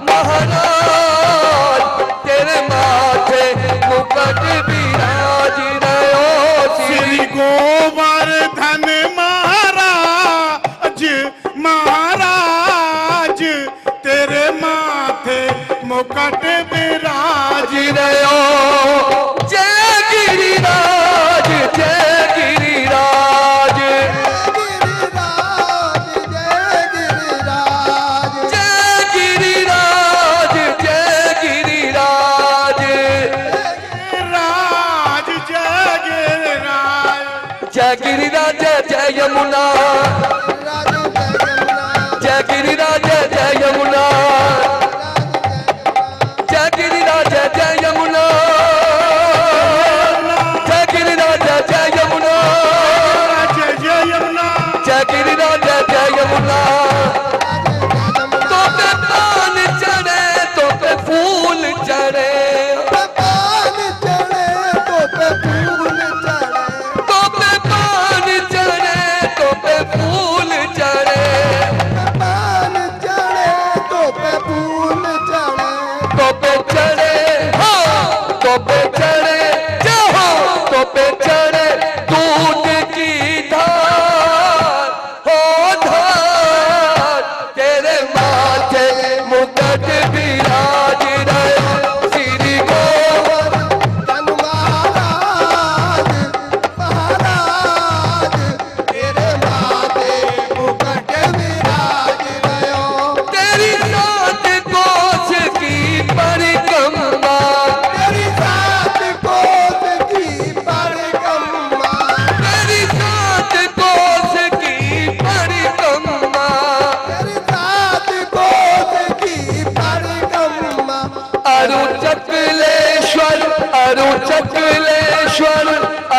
महाराज तेरे माथे मुकुट विराज रहो। श्री गोवर्धन महाराज महाराज तेरे माथे मुकुट विराज रहो। जय गिरिराज जय गिरिराज गिरिराज जय गिरिराज जय गिरिराज जय गिरिराज राज जय गिरिराज जय गिरिराज जय यमुना राज जय जय गिरिराज जय यमुना जय गिरिराज जय यमुना जय गिरिराज जय यमुना जय जय यमुना जय गिरिराज जय यमुना। तो पे पान चढ़े तो पे फूल चढ़े पान चढ़े तो पे फूल चढ़े। तो पे पान चढ़े तो पे फूल चढ़े पान चढ़े तो पे फूल चढ़े। तो पे चढ़े हो तो पे चढ़े जाओ तो पे चढ़े दूध की धार हो धार तेरे माथे मुकुट विराज रहे। श्री गोवर्धन महाराज महाराज तेरे माथे मुकुट विराज रहो। तेरी सात कोस की परिक्रमा तेरी सात कोस की परिक्रमा। तेरी सात कोस की परिक्रमा तेरी सात कोस की परिक्रमा। अरु चकलेश्वर अरु चकलेश्वर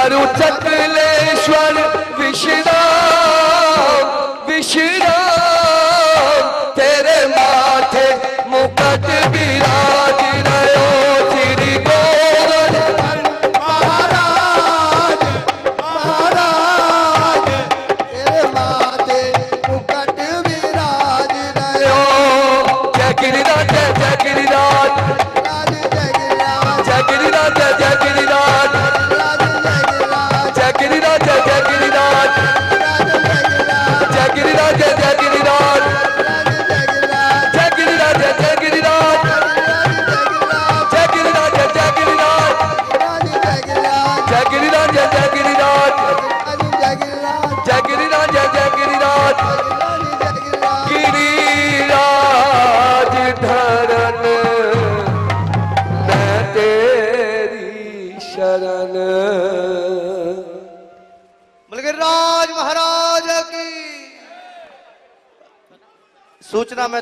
अरु चकलेश्वर विश्राम विश्राम तेरे माथे मुकुट विराज रहो। श्री गोवर्धन महाराज महाराज तेरे माथे मुकुट विराज रहो। जय गिरिराज जय गिरिराज राज जय गिरिराज जय गिरिराज जय गिरिराज राज जय गिरिराज जय गिरिराज जय गिरिराज राज जय गिरिराज जय गिरिराज जय गिरिराज राज जय गिरिराज जय गिरिराज जय गिरिराज राज जय गिरिराज जय गिरिराज जय गिरिराज राज जय गिरिराज जय गिरिराज जय गिरिराज राज जय गिरिराज जय गिरिराज जय गिरिराज राज जय गिरिराज। गिरिराज धरन मैं तेरी शरण। गिरिराज महाराज की सूचना में